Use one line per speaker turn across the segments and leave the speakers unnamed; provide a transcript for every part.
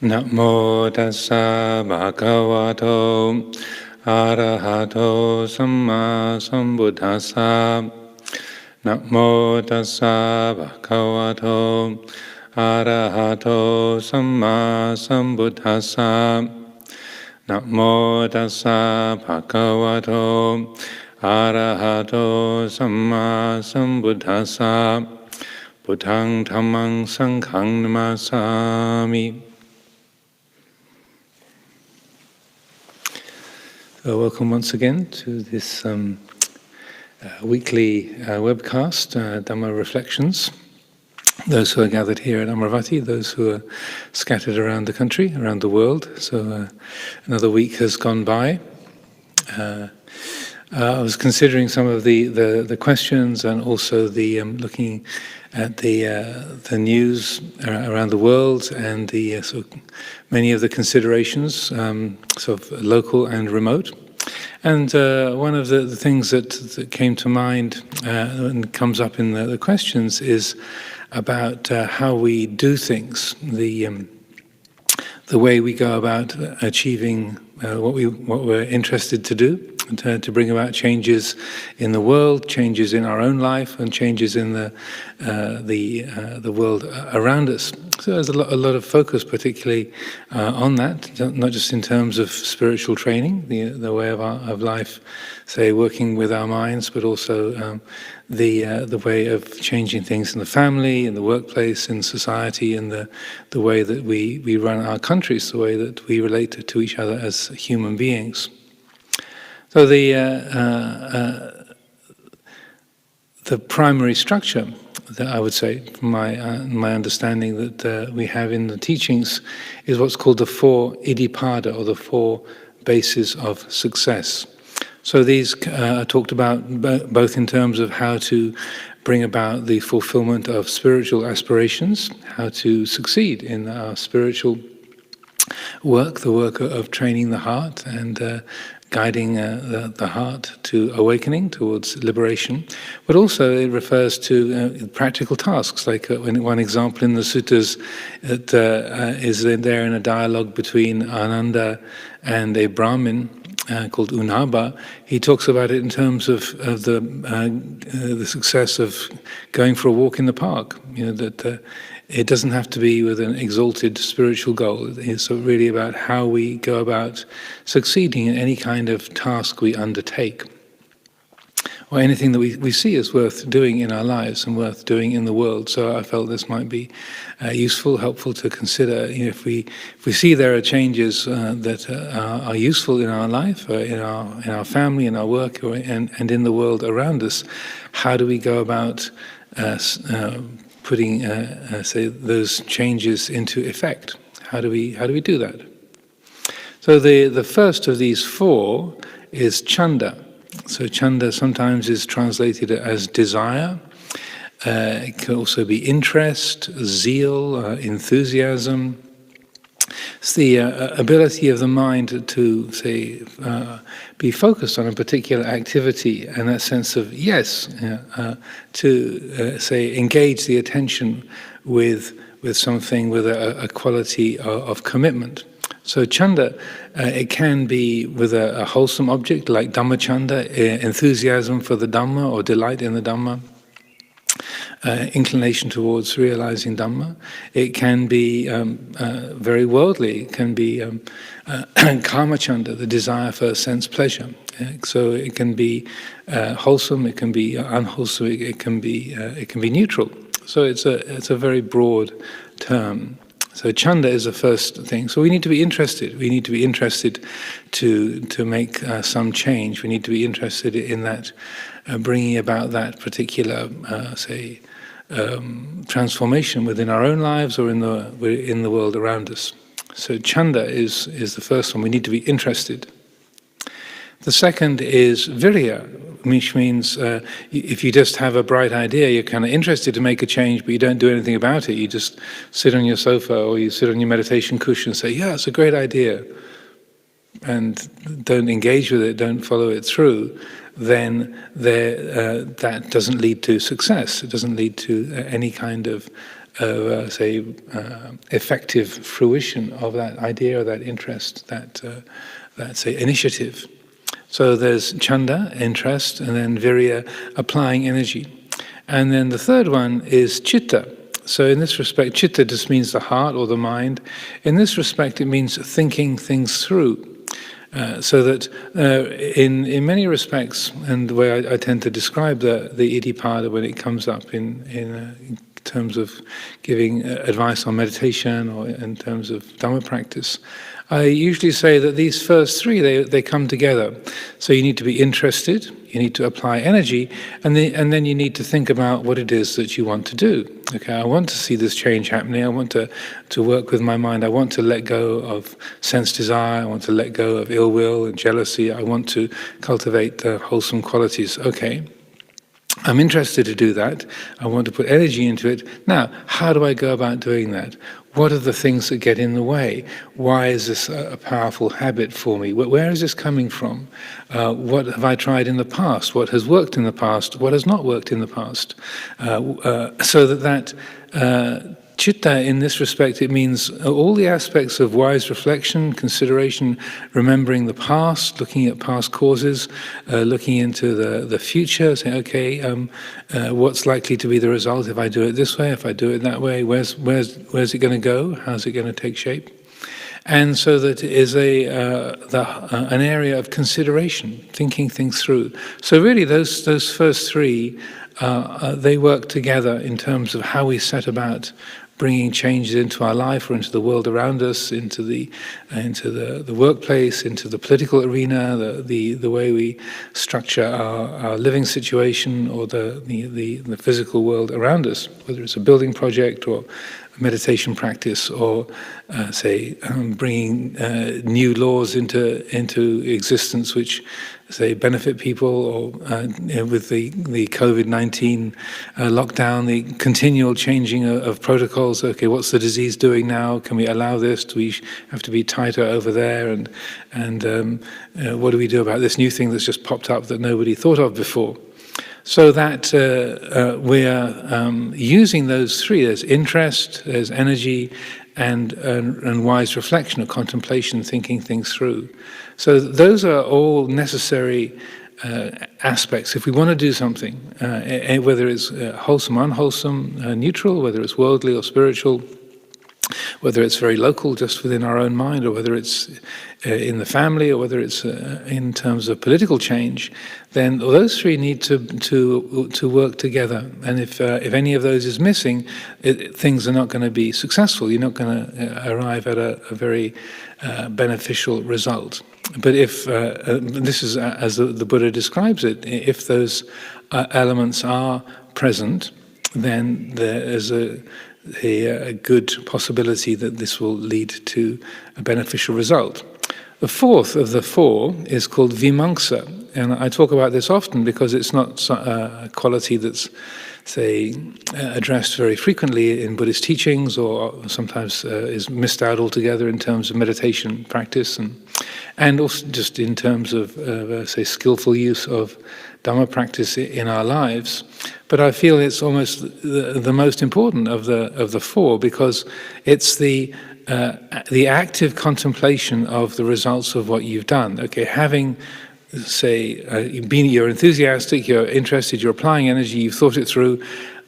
Namo tassa bhagavato arahato samma sambuddhassa. Namo tassa bhagavato arahato samma sambuddhassa. Namo tassa bhagavato arahato samma sambuddhassa. Buddhaṃ dhammang sanghang namasami. Welcome once again to this weekly webcast, Dhamma Reflections. Those who are gathered here at Amaravati, those who are scattered around the country, around the world. So another week has gone by. I was considering some of the questions and also the looking at the news around the world and the many of the considerations, sort of local and remote. And one of the things that came to mind and comes up in the questions is about how we do things, the way we go about achieving what we're interested to do, to bring about changes in the world, changes in our own life, and changes in the world around us. So there's a lot of focus, particularly on that, not just in terms of spiritual training, the way of life, say working with our minds, but also the way of changing things in the family, in the workplace, in society, and the way that we run our countries, the way that we relate to each other as human beings. So the primary structure that I would say, from my understanding, that we have in the teachings is what's called the four iddhipada, or the four bases of success. So these are talked about both in terms of how to bring about the fulfillment of spiritual aspirations, how to succeed in our spiritual work, the work of training the heart and guiding the heart to awakening towards liberation, but also it refers to practical tasks, like one example in the suttas that is there in a dialogue between Ananda and a Brahmin called Unaba. He talks about it in terms of the success of going for a walk in the park, that it doesn't have to be with an exalted spiritual goal. It's really about how we go about succeeding in any kind of task we undertake, or anything that we see as worth doing in our lives and worth doing in the world. So I felt this might be useful, helpful to consider. If we see there are changes that are useful in our life, in our family, in our work, and in the world around us, how do we go about putting, say, those changes into effect? How do we do that? So the first of these four is chanda. So chanda sometimes is translated as desire. It can also be interest, zeal, enthusiasm. It's the ability of the mind to, say, be focused on a particular activity, and that sense of yes, to say engage the attention with something with a quality of commitment. So chanda, it can be with a wholesome object like Dhamma chanda, enthusiasm for the Dhamma or delight in the Dhamma. Inclination towards realizing Dhamma. It can be very worldly. It can be kama chanda, the desire for sense pleasure. So it can be wholesome. It can be unwholesome. It can be neutral. So it's a very broad term. So chanda is the first thing. So we need to be interested. We need to be interested to make some change. We need to be interested in that, bringing about that particular, say, transformation within our own lives or in the world around us. So chanda is the first one. We need to be interested. The second is virya, which means if you just have a bright idea, you're kind of interested to make a change, but you don't do anything about it. You just sit on your sofa or you sit on your meditation cushion and say, yeah, it's a great idea, and don't engage with it, don't follow it through, then that doesn't lead to success. It doesn't lead to any kind of effective fruition of that idea or that interest, that say initiative. So there's chanda, interest, and then virya, applying energy. And then the third one is chitta. So in this respect, chitta just means the heart or the mind. In this respect, it means thinking things through. So that in many respects, and the way I tend to describe the iddhipada when it comes up in terms of giving advice on meditation or in terms of Dhamma practice, I usually say that these first three, they come together. So you need to be interested, you need to apply energy, and then you need to think about what it is that you want to do. Okay, I want to see this change happening, I want to work with my mind, I want to let go of sense desire, I want to let go of ill will and jealousy, I want to cultivate wholesome qualities. Okay, I'm interested to do that, I want to put energy into it. Now, how do I go about doing that? What are the things that get in the way? Why is this a powerful habit for me? Where is this coming from? What have I tried in the past? What has worked in the past? What has not worked in the past? So that chitta, in this respect, it means all the aspects of wise reflection, consideration, remembering the past, looking at past causes, looking into the future, saying, okay, what's likely to be the result if I do it this way, if I do it that way, where's it going to go, how's it going to take shape? And so that it is an area of consideration, thinking things through. So really those first three, they work together in terms of how we set about bringing changes into our life or into the world around us, into the workplace, into the political arena, the way we structure our living situation or the physical world around us, whether it's a building project or a meditation practice or bringing new laws into existence which benefit people, or with the COVID-19 lockdown, the continual changing of protocols. Okay, what's the disease doing now? Can we allow this? Do we have to be tighter over there? And what do we do about this new thing that's just popped up that nobody thought of before? So that we are using those three. There's interest, there's energy, and wise reflection or contemplation, thinking things through. So those are all necessary aspects if we want to do something, whether it's wholesome, unwholesome, neutral, whether it's worldly or spiritual, whether it's very local, just within our own mind, or whether it's in the family, or whether it's in terms of political change. Then those three need to work together. And if any of those is missing, things are not going to be successful. You're not going to arrive at a very beneficial result. But if this is as the Buddha describes it, if those elements are present, then there is a good possibility that this will lead to a beneficial result. The fourth of the four is called vimamsa, and I talk about this often because it's not a quality that's, addressed very frequently in Buddhist teachings, or sometimes is missed out altogether in terms of meditation practice, and also just in terms of, skillful use of Dhamma practice in our lives. But I feel it's almost the most important of the four, because it's the active contemplation of the results of what you've done. Okay, having you're enthusiastic, you're interested, you're applying energy, you've thought it through.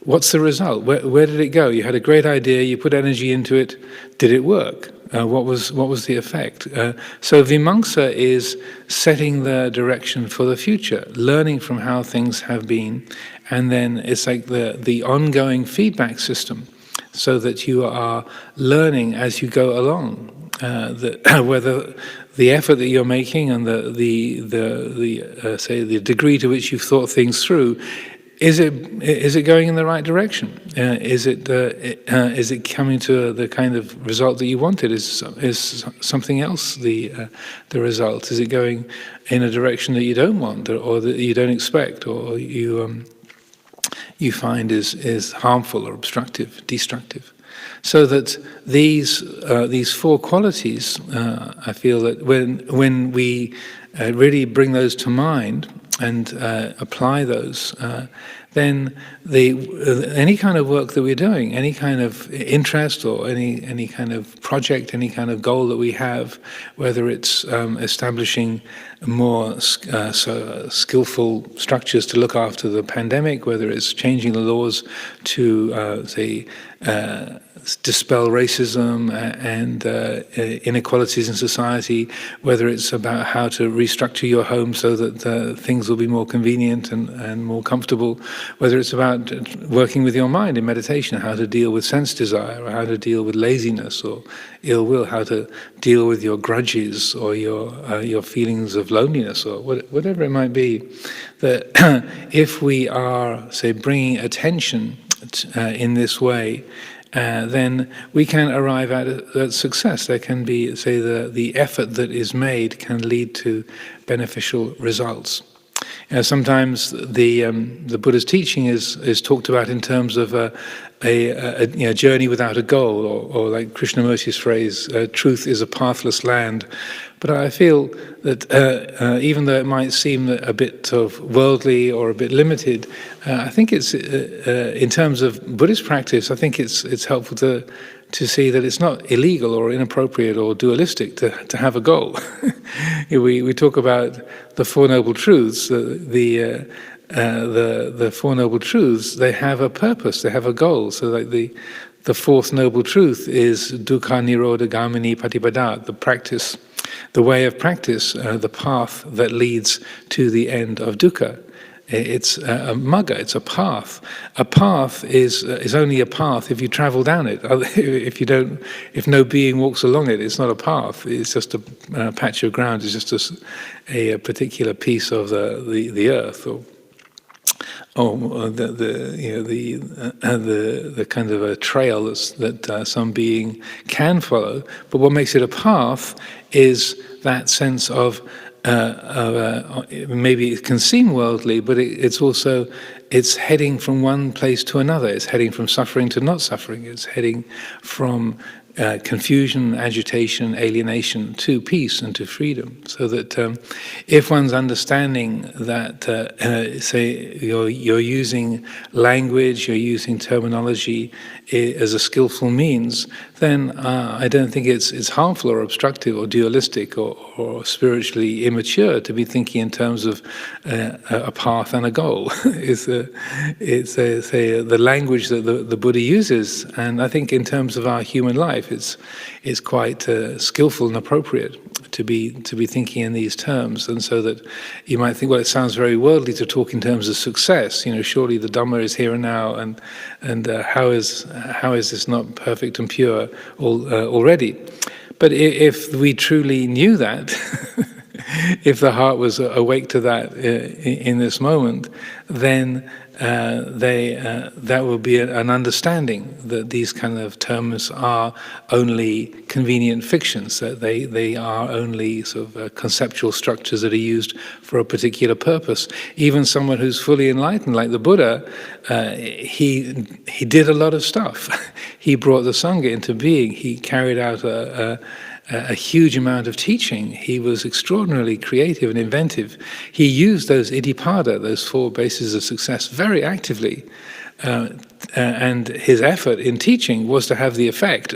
What's the result? Where did it go? You had a great idea, you put energy into it. Did it work? What was the effect? So vimamsa is setting the direction for the future, learning from how things have been, and then it's like the ongoing feedback system, so that you are learning as you go along. Whether the effort that you're making and the degree to which you've thought things through, is it going in the right direction? Is it coming to the kind of result that you wanted? Is something else the result? Is it going in a direction that you don't want, or that you don't expect, or you find is harmful or obstructive, destructive? So that these four qualities, I feel that when we really bring those to mind and apply those, then any kind of work that we're doing, any kind of interest or any kind of project, any kind of goal that we have, whether it's establishing more skillful structures to look after the pandemic, whether it's changing the laws to, dispel racism and inequalities in society, whether it's about how to restructure your home so that things will be more convenient and more comfortable, whether it's about working with your mind in meditation, how to deal with sense desire, or how to deal with laziness or ill will, how to deal with your grudges or your feelings of loneliness or whatever it might be, that if we are, say, bringing attention in this way, then we can arrive at success. There can be, say, the effort that is made can lead to beneficial results. Sometimes the Buddha's teaching is talked about in terms of a journey without a goal, or like Krishnamurti's phrase, truth is a pathless land. But I feel that even though it might seem a bit of worldly or a bit limited, I think it's in terms of Buddhist practice, I think it's helpful to see that it's not illegal or inappropriate or dualistic to have a goal. we talk about the Four Noble Truths. The Four Noble Truths, they have a purpose, they have a goal. So like the fourth noble truth is dukkha nirodha gamini patipada, the way of practice, the path that leads to the end of dukkha. It's a magga, it's a path. A path is only a path if you travel down it. If no being walks along it, it's not a path. It's just a patch of ground. It's just a particular piece of the earth, or the kind of a trail that some being can follow. But what makes it a path is that sense of maybe it can seem worldly, but it's heading from one place to another. It's heading from suffering to not suffering. It's heading from confusion, agitation, alienation to peace and to freedom. So that if one's understanding that, say, you're using language, you're using terminology as a skillful means, then I don't think it's harmful or obstructive or dualistic or spiritually immature to be thinking in terms of a path and a goal. It's the language that the Buddha uses, and I think in terms of our human life, it's quite skillful and appropriate to be thinking in these terms. And so that you might think, well, it sounds very worldly to talk in terms of success. Surely the Dhamma is here and now, and how is this not perfect and pure already? But if we truly knew that, if the heart was awake to that in this moment, then that will be an understanding that these kind of terms are only convenient fictions, that they are only sort of conceptual structures that are used for a particular purpose. Even someone who's fully enlightened, like the Buddha, he did a lot of stuff. He brought the Sangha into being. He carried out a huge amount of teaching. He was extraordinarily creative and inventive. He used those iddhipada, those four bases of success, very actively. And his effort in teaching was to have the effect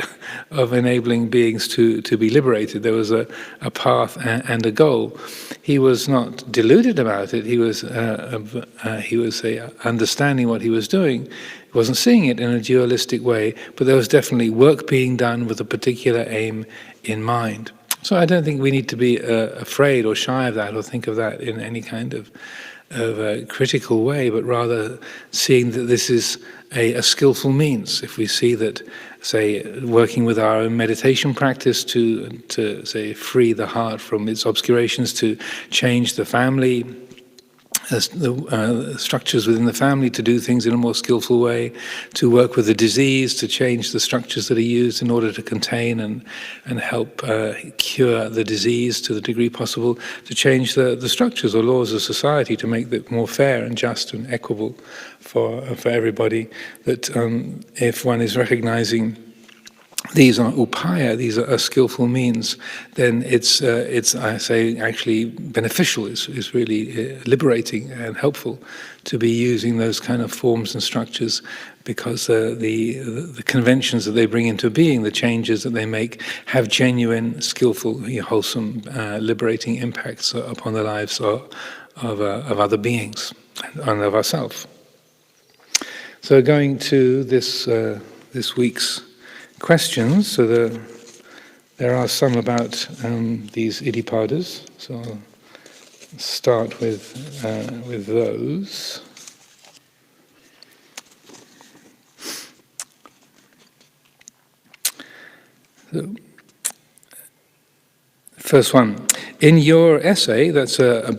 of enabling beings to be liberated. There was a path and a goal. He was not deluded about it. He was understanding what he was doing. He wasn't seeing it in a dualistic way, but there was definitely work being done with a particular aim in mind. So I don't think we need to be afraid or shy of that or think of that in any kind of a critical way, but rather seeing that this is a skillful means. If we see that, say, working with our own meditation practice to say free the heart from its obscurations, to change the family, the structures within the family, to do things in a more skillful way, to work with the disease, to change the structures that are used in order to contain and help cure the disease to the degree possible, to change the structures or laws of society to make it more fair and just and equitable for everybody. That if one is recognizing these are upaya, these are skillful means, then it's I say actually beneficial. It's really liberating and helpful to be using those kind of forms and structures, because the conventions that they bring into being, the changes that they make, have genuine, skillful, wholesome, liberating impacts upon the lives of other beings and of ourselves. So going to this week's questions. So there are some about these iddhipadas. So I'll start with those. So, first one. In your essay, that's a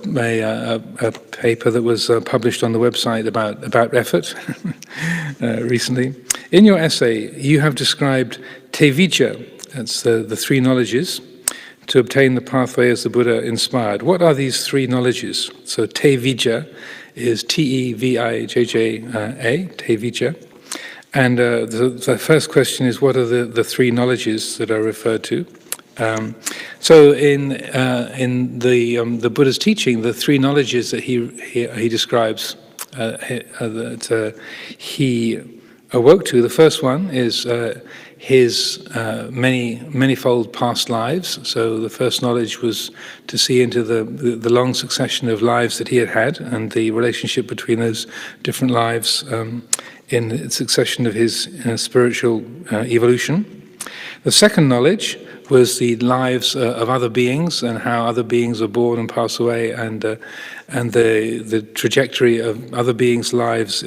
paper that was published on the website about effort recently. In your essay, you have described Avijja, that's the three knowledges, to obtain the pathway as the Buddha inspired. What are these three knowledges? So Avijja is Tevijja, Avijja. And the first question is, what are the three knowledges that are referred to? So in the Buddha's teaching, the three knowledges that he describes that he awoke to, the first one is his manifold past lives. So the first knowledge was to see into the long succession of lives that he had and the relationship between those different lives in the succession of his spiritual evolution. The second knowledge was the lives of other beings and how other beings are born and pass away, and the trajectory of other beings' lives.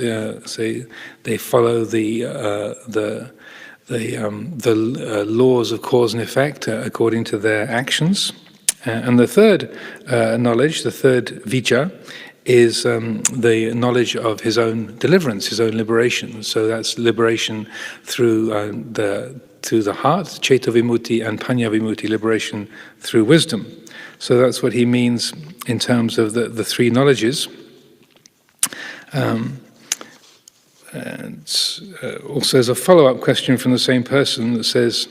Say they follow the laws of cause and effect according to their actions. And the third knowledge, the third vijja, is the knowledge of his own deliverance, his own liberation. So that's liberation through the heart, Chitta vimutti, and Panya vimutti, liberation through wisdom. So that's what he means in terms of the three knowledges. And also there's a follow-up question from the same person that says,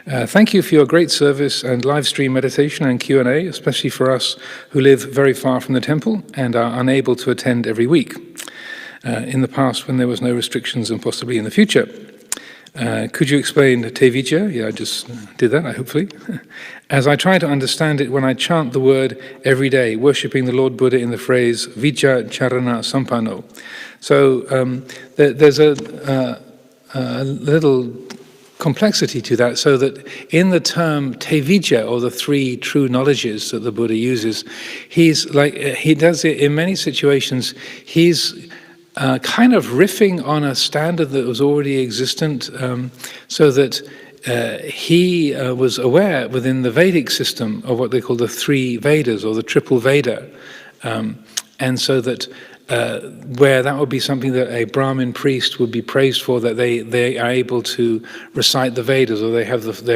thank you for your great service and live stream meditation and Q&A, especially for us who live very far from the temple and are unable to attend every week. In the past, when there was no restrictions, and possibly in the future. Could you explain Avijja? Yeah, I just did that, hopefully. As I try to understand it when I chant the word every day, worshipping the Lord Buddha in the phrase Vijja Charana Sampanno. So there's a little complexity to that, so that in the term Avijja, or the three true knowledges that the Buddha uses, he does it in many situations. He's kind of riffing on a standard that was already existent, so that he was aware within the Vedic system of what they call the three Vedas, or the triple Veda, and so that where that would be something that a Brahmin priest would be praised for, that they are able to recite the Vedas, or they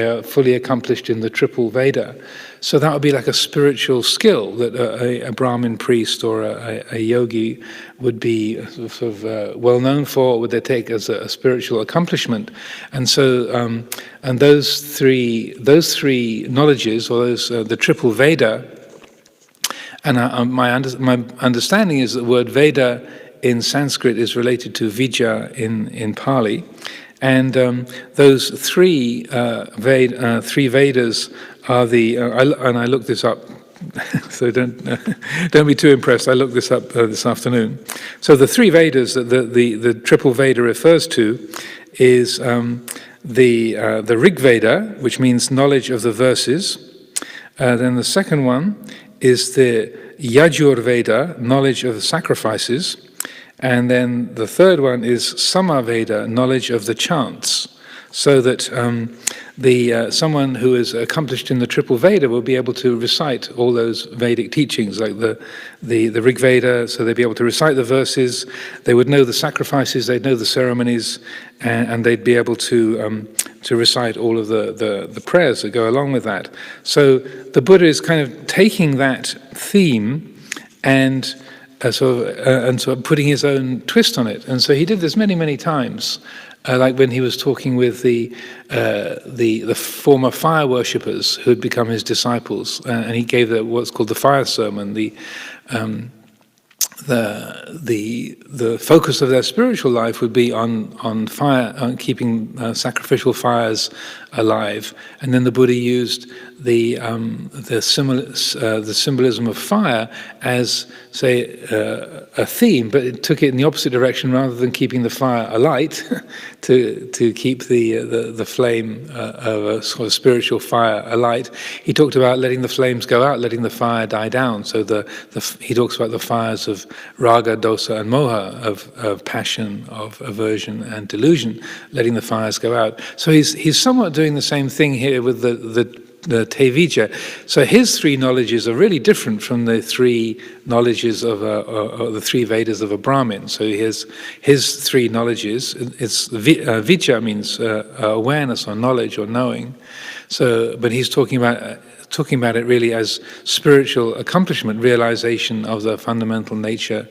are fully accomplished in the triple Veda. So that would be like a spiritual skill that a Brahmin priest or a yogi would be sort of well known for, would they take as a spiritual accomplishment. And so, and those three knowledges, or the triple Veda. And my understanding is that the word Veda in Sanskrit is related to Vijja in Pali, and those three Vedas are the. And I looked this up, so don't be too impressed. I looked this up this afternoon. So the three Vedas that the triple Veda refers to is the Rig Veda, which means knowledge of the verses. Then the second one is the Yajur Veda, knowledge of the sacrifices, and then the third one is Sama Veda, knowledge of the chants. So that someone who is accomplished in the triple Veda will be able to recite all those Vedic teachings, like the Rig Veda. So they'd be able to recite the verses. They would know the sacrifices. They'd know the ceremonies, and they'd be able to recite all of the prayers that go along with that. So the Buddha is kind of taking that theme and sort of putting his own twist on it. And so he did this many, many times. Like when he was talking with the former fire worshippers who had become his disciples, and he gave what's called the fire sermon. The focus of their spiritual life would be on fire, on keeping sacrificial fires alive, and then the Buddha used the symbolism of fire as, say, a theme, but it took it in the opposite direction. Rather than keeping the fire alight, to keep the flame of a sort of spiritual fire alight, he talked about letting the flames go out, letting the fire die down. So he talks about the fires of raga, dosa, and moha, of passion, of aversion, and delusion, letting the fires go out. So he's somewhat doing the same thing here with the Avijja. So his three knowledges are really different from the three knowledges of the three Vedas of a Brahmin. So his three knowledges, it's Vijja means awareness or knowledge or knowing. So, but he's talking about it really as spiritual accomplishment, realization of the fundamental nature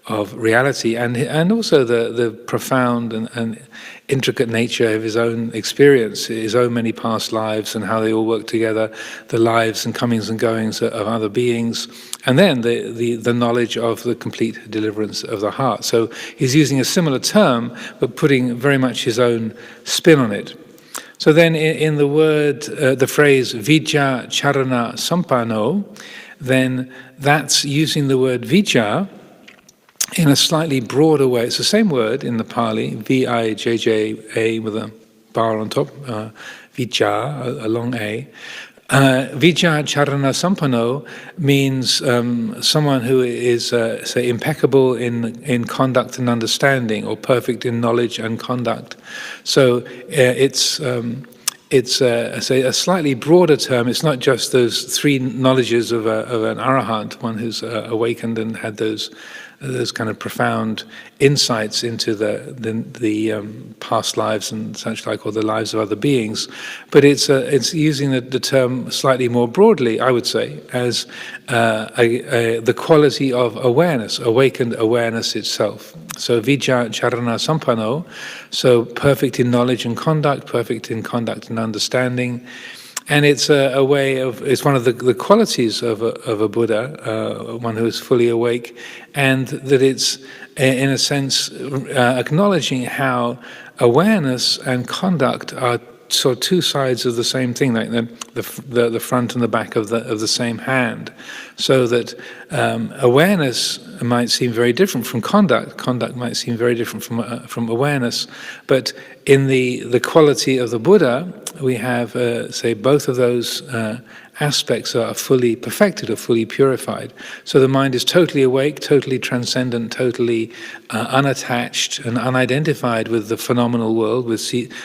of reality, and also the profound and intricate nature of his own experience, his own many past lives and how they all work together, the lives and comings and goings of other beings, and then the knowledge of the complete deliverance of the heart. So he's using a similar term, but putting very much his own spin on it. So then in the phrase Vijja Charana Sampano, then that's using the word Vijja in a slightly broader way. It's the same word in the Pali, V-I-J-J-A with a bar on top, Vijja, a long A. Vijja Charana Sampano means someone who is, say, impeccable in conduct and understanding, or perfect in knowledge and conduct. So it's say a slightly broader term. It's not just those three knowledges of an arahant, one who's awakened and had those kind of profound insights into the past lives and such like, or the lives of other beings, but it's using the term slightly more broadly, I would say, as the quality of awareness, awakened awareness itself. So Vijja Charana Sampano, so perfect in knowledge and conduct, perfect in conduct and understanding. And it's a way of, it's one of the qualities of a Buddha, one who is fully awake, and that it's, in a sense, acknowledging how awareness and conduct are sort of two sides of the same thing, like the front and the back of the same hand. So that awareness might seem very different from conduct. Conduct might seem very different from awareness. But in the quality of the Buddha, we have, say, both of those aspects are fully perfected or fully purified. So the mind is totally awake, totally transcendent, totally unattached and unidentified with the phenomenal world, with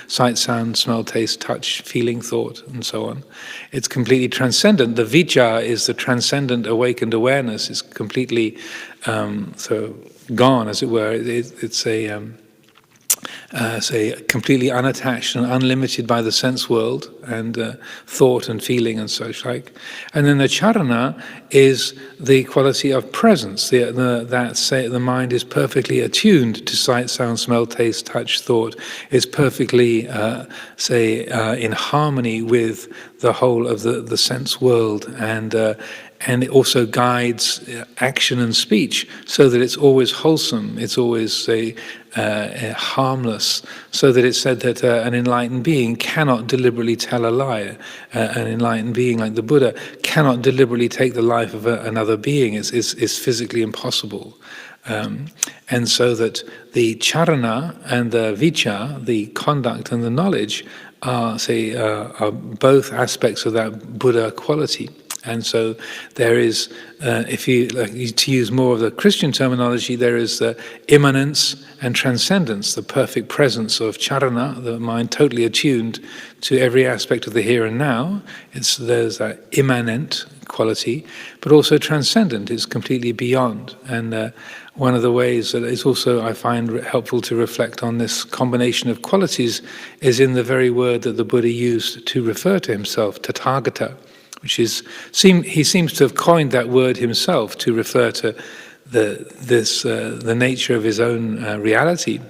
sight, sound, smell, taste, touch, feeling, thought, and so on. It's completely transcendent. The Vijja is the transcendent awakened awareness. It's completely so gone, as it were. It's say completely unattached and unlimited by the sense world and thought and feeling and such like. And then the charana is the quality of presence. The mind is perfectly attuned to sight, sound, smell, taste, touch, thought. Is perfectly in harmony with the whole of the sense world, and it also guides action and speech, so that it's always wholesome, it's always harmless, so that it's said that an enlightened being cannot deliberately tell a lie. An enlightened being like the Buddha cannot deliberately take the life of another being. It's physically impossible. And so that the charana and the vijja, the conduct and the knowledge, are both aspects of that Buddha quality. And so there is, if you like to use more of the Christian terminology, there is the immanence and transcendence, the perfect presence of charana, the mind totally attuned to every aspect of the here and now. There's that immanent quality, but also transcendent. It's completely beyond. And one of the ways that is also, I find, helpful to reflect on this combination of qualities is in the very word that the Buddha used to refer to himself, Tathagata, which is, he seems to have coined that word himself to refer to the nature of his own reality.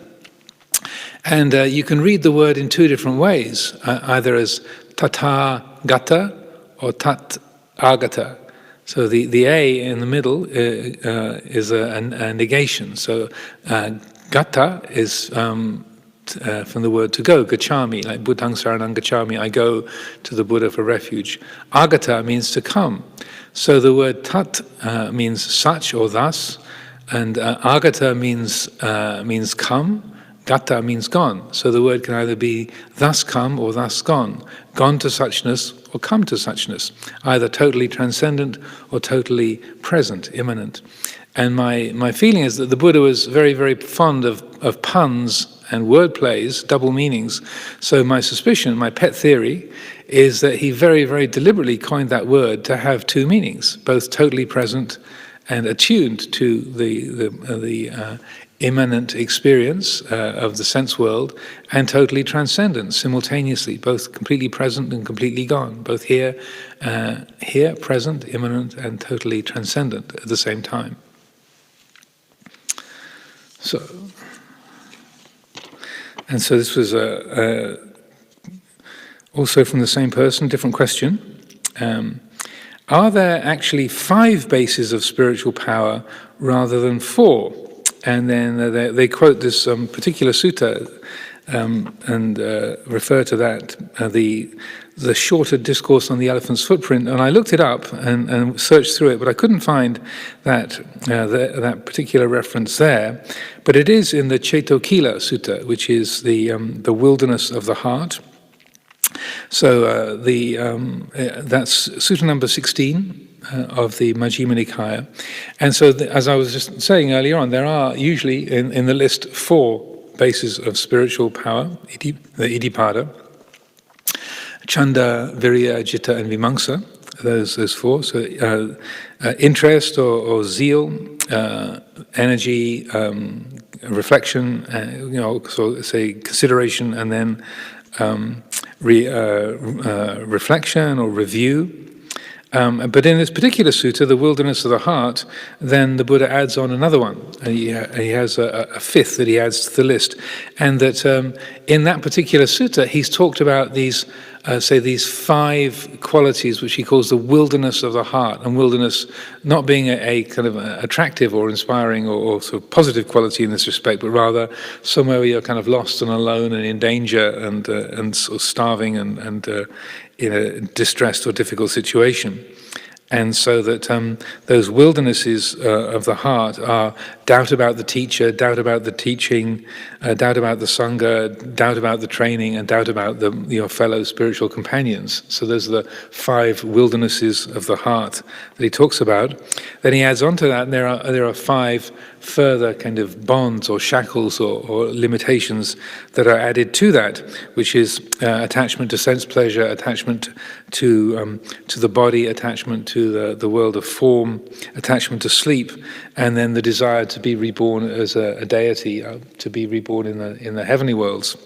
And you can read the word in two different ways, either as tata gata or tat agata. So the A in the middle is a negation. So gata is from the word to go, gacchami, like Buddhaṃ saranang gacchami, I go to the Buddha for refuge. Agata means to come. So the word tat means such or thus, and agata means come. Gata means gone. So the word can either be thus come or thus gone. Gone to suchness or come to suchness. Either totally transcendent or totally present, immanent. And my feeling is that the Buddha was very, very fond of puns and word plays, double meanings. So my suspicion, my pet theory, is that he very, very deliberately coined that word to have two meanings, both totally present and attuned to the immanent experience of the sense world, and totally transcendent simultaneously, both completely present and completely gone, both here, present, immanent, and totally transcendent at the same time. So this was also from the same person, different question. Are there actually 5 bases of spiritual power rather than 4? And then they quote this particular sutta and refer to that, the shorter discourse on the elephant's footprint. And I looked it up and searched through it, but I couldn't find that particular reference there. But it is in the Cetokila Sutta, which is the wilderness of the heart. So that's Sutta number 16. Of the Majjhima Nikaya. And so, as I was just saying earlier on, there are usually in the list 4 bases of spiritual power, the Iddhipada, Chanda, Virya, Chitta, and Vimamsa, those 4. So interest or zeal, energy, reflection, so say consideration, and then reflection or review. But in this particular sutta, the wilderness of the heart, then the Buddha adds on another one. And he has a 5th that he adds to the list. And that in that particular sutta, he's talked about these 5 qualities which he calls the wilderness of the heart. And wilderness not being a kind of attractive or inspiring or sort of positive quality in this respect, but rather somewhere where you're kind of lost and alone and in danger and sort of starving and in a distressed or difficult situation. And so that those wildernesses of the heart are doubt about the teacher, doubt about the teaching, doubt about the Sangha, doubt about the training, and doubt about your fellow spiritual companions. So those are the 5 wildernesses of the heart that he talks about. Then he adds on to that, and there are 5 further kind of bonds or shackles or limitations that are added to that, which is attachment to sense pleasure, attachment to the body, attachment to the world of form, attachment to sleep, and then the desire to be reborn as a deity, to be reborn in the heavenly worlds.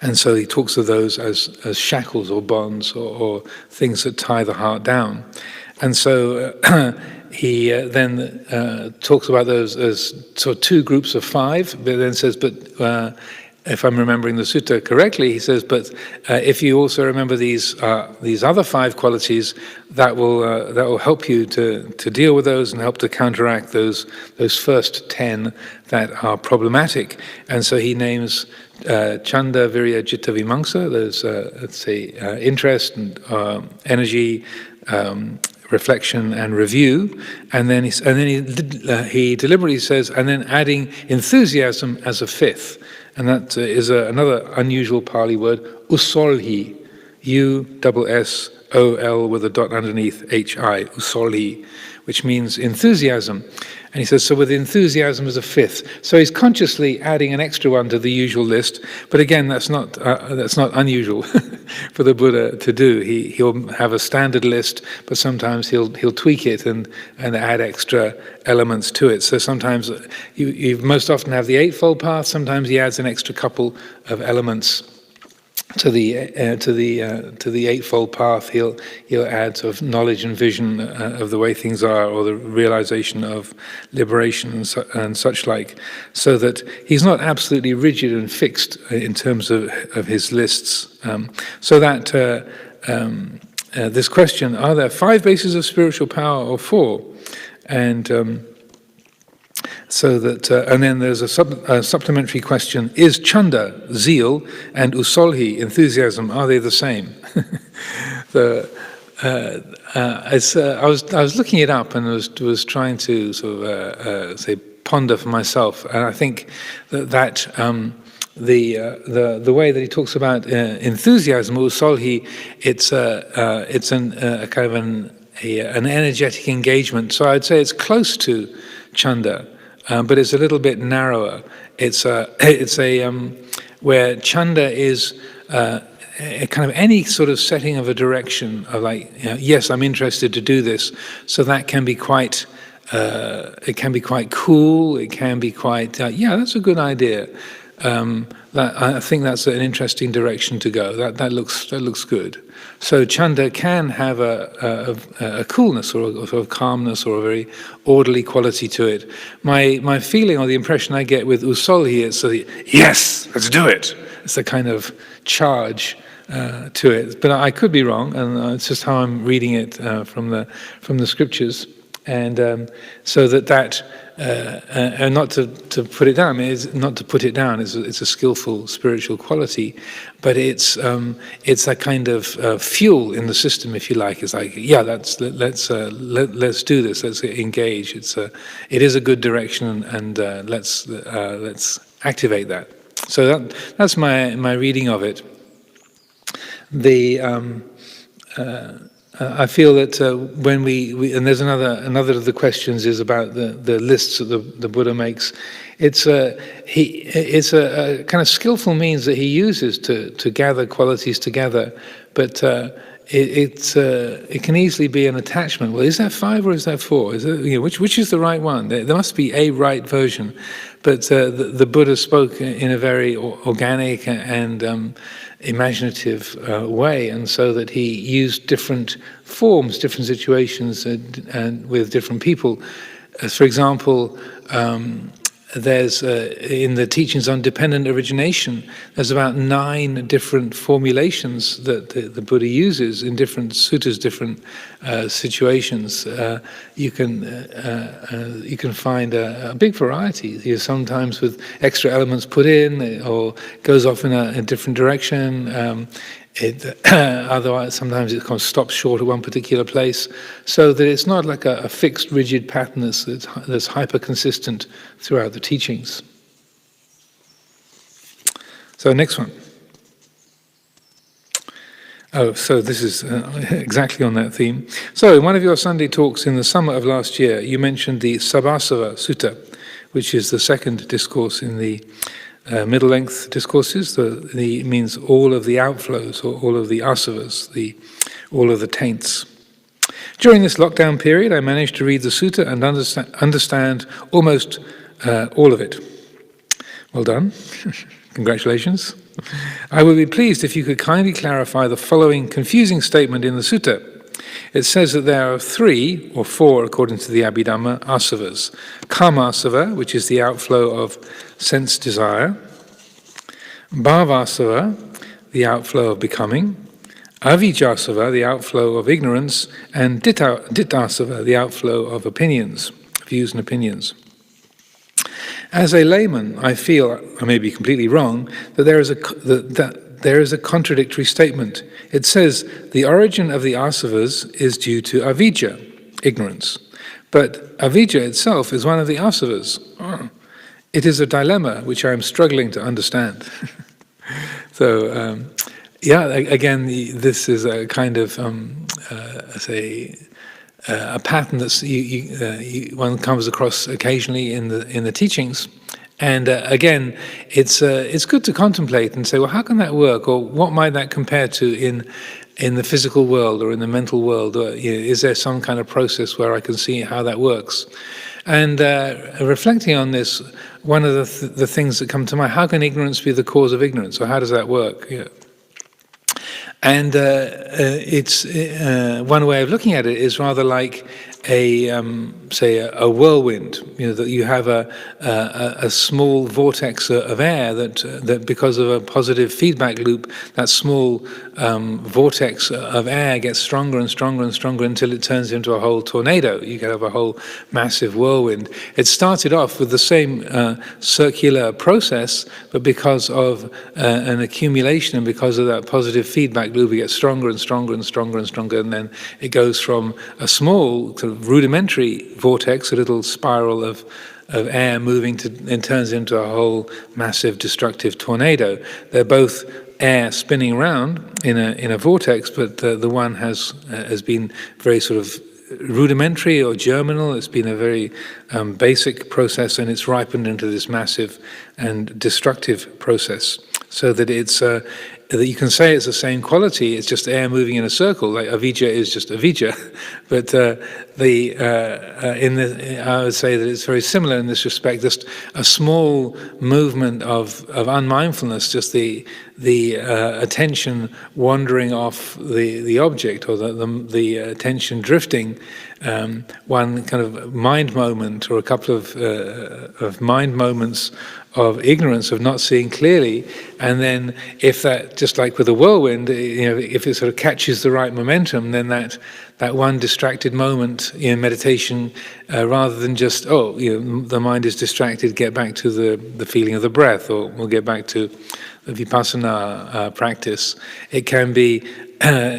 And so he talks of those as shackles or bonds or things that tie the heart down. And so he then talks about those as sort of 2 groups of 5, but then says, but if I'm remembering the sutta correctly, he says, but if you also remember these other 5 qualities, that will help you to deal with those and help to counteract those first 10 that are problematic. And so he names Chanda, Virya, Chitta, Vimamsa, those let's say interest and energy, reflection and review, and then he deliberately says, and then adding enthusiasm as a 5th. And that is another unusual Pali word, usolhi, U-S-S-O-L with a dot underneath, H-I, usolhi, which means enthusiasm. And he says, so with enthusiasm as a 5th. So he's consciously adding an extra one to the usual list. But again, that's not unusual for the Buddha to do. He'll have a standard list, but sometimes he'll tweak it and add extra elements to it. So sometimes you most often have the Eightfold Path. Sometimes he adds an extra couple of elements to the eightfold path. He'll add sort of knowledge and vision of the way things are, or the realization of liberation and such like, so that he's not absolutely rigid and fixed in terms of his lists. So that this question: are there 5 bases of spiritual power or 4? And so that, and then there's a supplementary question: is chanda, zeal, and usolhi, enthusiasm, are they the same? I was looking it up and was trying to sort of say ponder for myself, and I think that the way that he talks about enthusiasm, usolhi, it's a kind of an energetic engagement. So I'd say it's close to chanda. But it's a little bit narrower. It's where chanda is a kind of any sort of setting of a direction of like, yes, I'm interested to do this. So that can be quite, it can be quite cool. It can be quite, yeah, that's a good idea. I think that's an interesting direction to go. That looks good. So chanda can have a coolness or a sort of calmness or a very orderly quality to it. My feeling or the impression I get with usolhi is yes, let's do it. It's a kind of charge to it. But I could be wrong, and it's just how I'm reading it from the scriptures. And so that and not to put it down. I mean, it's not to put it down. It's a skillful spiritual quality, but it's a kind of fuel in the system, if you like. It's like, yeah, let's do this. Let's engage. It is a good direction, and let's activate that. So that's my reading of it. I feel that when we and there's another of the questions is about the lists that the Buddha makes. It's a kind of skillful means that he uses to gather qualities together, but it can easily be an attachment. Well, is that 5 or is that 4? Is it, which is the right one? There must be a right version, but the Buddha spoke in a very organic and imaginative way, and so that he used different forms, different situations, and with different people. As for example, there's in the teachings on dependent origination, there's about 9 different formulations that the Buddha uses in different suttas, different situations. You can find a big variety. Sometimes with extra elements put in, or goes off in a different direction. Otherwise, sometimes it kind of stops short at one particular place, so that it's not like a fixed, rigid pattern that's hyper consistent throughout the teachings. So next one. Oh, so this is exactly on that theme. So in one of your Sunday talks in the summer of last year, you mentioned the Sabasava Sutta, which is the second discourse in the middle-length discourses. The means all of the outflows, or all of the asavas, all of the taints. During this lockdown period, I managed to read the sutta and understand almost all of it. Well done. Congratulations. I would be pleased if you could kindly clarify the following confusing statement in the sutta. It says that there are 3 or 4, according to the Abhidhamma, asavas. Kamasava, which is the outflow of sense desire. Bhavasava, the outflow of becoming. Avijjasava, the outflow of ignorance. And ditthasava, the outflow of opinions, views and opinions. As a layman, I feel, I may be completely wrong, that there is a contradictory statement. It says the origin of the asavas is due to avijja, ignorance. But avijja itself is one of the asavas. It is a dilemma which I am struggling to understand. So, again, this is a kind of, a pattern that one comes across occasionally in the teachings. And again, it's good to contemplate and say, well, how can that work, or what might that compare to in the physical world or in the mental world? Or, is there some kind of process where I can see how that works? And reflecting on this, one of the things that come to mind: how can ignorance be the cause of ignorance, or how does that work? And it's one way of looking at it is rather like say a whirlwind. That you have a small vortex of air that because of a positive feedback loop, that small vortex of air gets stronger and stronger and stronger until it turns into a whole tornado. You can have a whole massive whirlwind. It started off with the same circular process, but because of an accumulation and because of that positive feedback loop, it gets stronger and stronger and stronger and stronger, and then it goes from a small sort of rudimentary vortex, a little spiral of air moving and turns into a whole massive destructive tornado. They're both air spinning around in a vortex, but the one has been very sort of rudimentary or germinal. It's been a very basic process, and it's ripened into this massive and destructive process. So that it's that you can say it's the same quality. It's just air moving in a circle. Like Avijja is just Avijja, but I would say that it's very similar in this respect. Just a small movement of unmindfulness, just the attention wandering off the object, or the attention drifting. One kind of mind moment, or a couple of mind moments of ignorance, of not seeing clearly, and then if that, just like with a whirlwind, if it sort of catches the right momentum, then that one distracted moment in meditation, rather than just the mind is distracted, get back to the feeling of the breath, or we'll get back to the vipassana practice. It can be the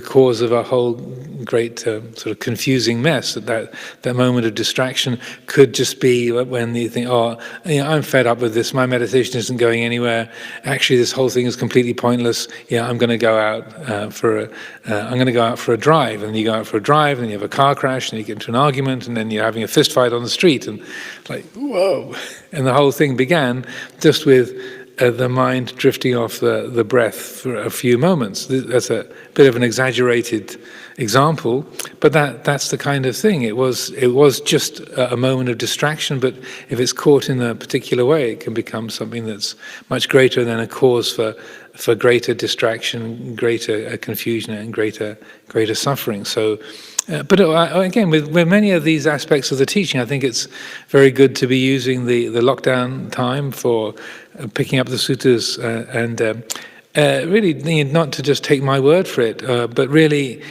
cause of a whole great sort of confusing mess. That moment of distraction could just be when you think, I'm fed up with this. My meditation isn't going anywhere. Actually, this whole thing is completely pointless. I'm going to go out for a drive. And you go out for a drive, and you have a car crash, and you get into an argument, and then you're having a fist fight on the street, and like, whoa! And the whole thing began just with the mind drifting off the breath for a few moments. That's a bit of an exaggerated example, but that's the kind of thing. It was just a moment of distraction, but if it's caught in a particular way, it can become something that's much greater than a cause for greater distraction, greater confusion, and greater suffering. So. But again, with many of these aspects of the teaching, I think it's very good to be using the lockdown time for picking up the suttas and really not to just take my word for it, but really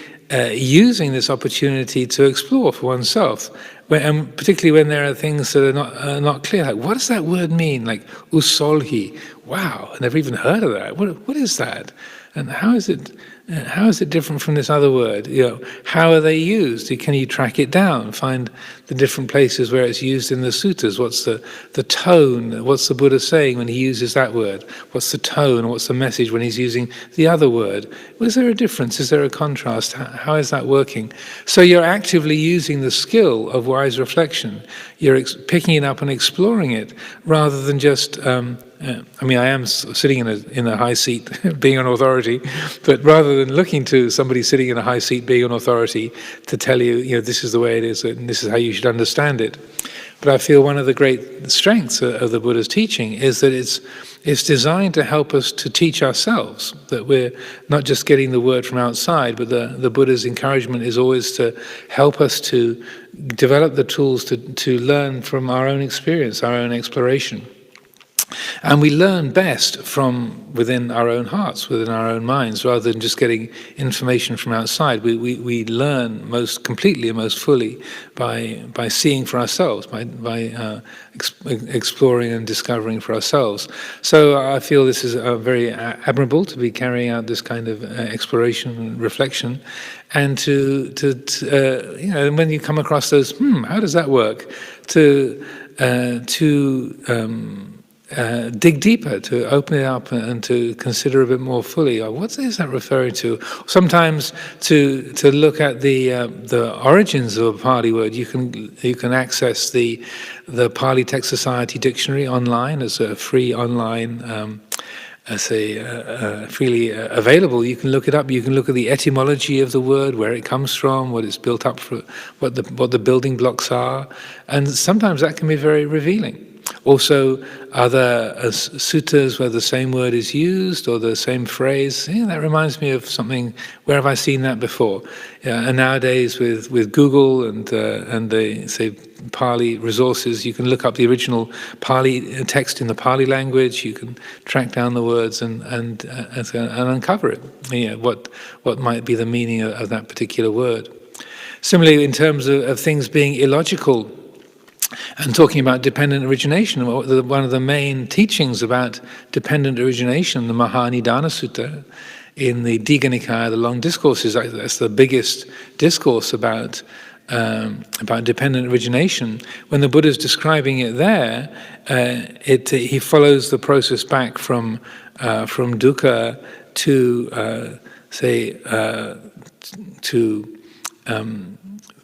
using this opportunity to explore for oneself. And particularly when there are things that are not clear, like what does that word mean? Like usolhi, wow, I never even heard of that. What is that? And how is it different from this other word? How are they used? Can you track it down? Find the different places where it's used in the suttas. What's the tone? What's the Buddha saying when he uses that word? What's the tone? What's the message when he's using the other word? Was there a difference? Is there a contrast? How is that working? So you're actively using the skill of wise reflection. You're picking it up and exploring it, rather than just I am sitting in a high seat, being an authority, but rather than looking to somebody sitting in a high seat, being an authority, to tell you, this is the way it is, and this is how you should understand it. But I feel one of the great strengths of the Buddha's teaching is that it's designed to help us to teach ourselves, that we're not just getting the word from outside, but the Buddha's encouragement is always to help us to develop the tools to learn from our own experience, our own exploration. And we learn best from within our own hearts, within our own minds, rather than just getting information from outside. We learn most completely and most fully by seeing for ourselves, by exploring and discovering for ourselves. So I feel this is very admirable to be carrying out this kind of exploration and reflection, and to when you come across those, how does that work? Dig deeper, to open it up and to consider a bit more fully. What is that referring to? Sometimes to look at the origins of a Pali word. You can access the Pali Text Society dictionary online as a free online. Freely available. You can look it up. You can look at the etymology of the word, where it comes from, what it's built up for, what the building blocks are, and sometimes that can be very revealing. Also, other suttas where the same word is used or the same phrase, that reminds me of something, where have I seen that before? And nowadays with Google and the, say, Pali resources, you can look up the original Pali text in the Pali language, you can track down the words and uncover it, what might be the meaning of that particular word. Similarly, in terms of things being illogical, and talking about dependent origination, one of the main teachings about dependent origination, the Mahanidana Sutta, in the Digha Nikaya, the long discourses, that's the biggest discourse about dependent origination. When the Buddha is describing it there, he follows the process back from dukkha to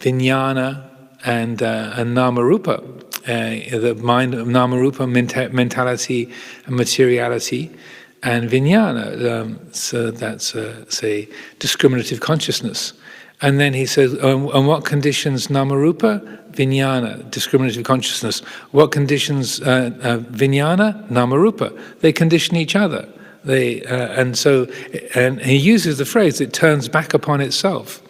vijnana and namarupa, the mind of namarupa, mentality and materiality, and vijnana, so that's say discriminative consciousness. And then he says, on what conditions namarupa? Vijnana, discriminative consciousness. What conditions vijnana? Namarupa. They condition each other. And he uses the phrase, it turns back upon itself.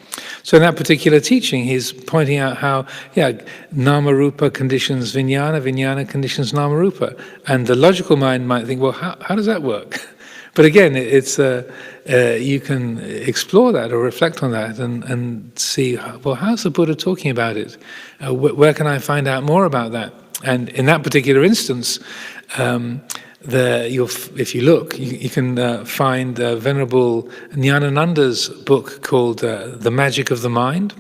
So in that particular teaching, he's pointing out how, namarupa conditions vijnana, vijnana conditions namarupa. And the logical mind might think, well, how does that work? But again, it's you can explore that or reflect on that and see, well, how's the Buddha talking about it? Where can I find out more about that? And in that particular instance, if you look, you can find Venerable Jnanananda's book called The Magic of the Mind.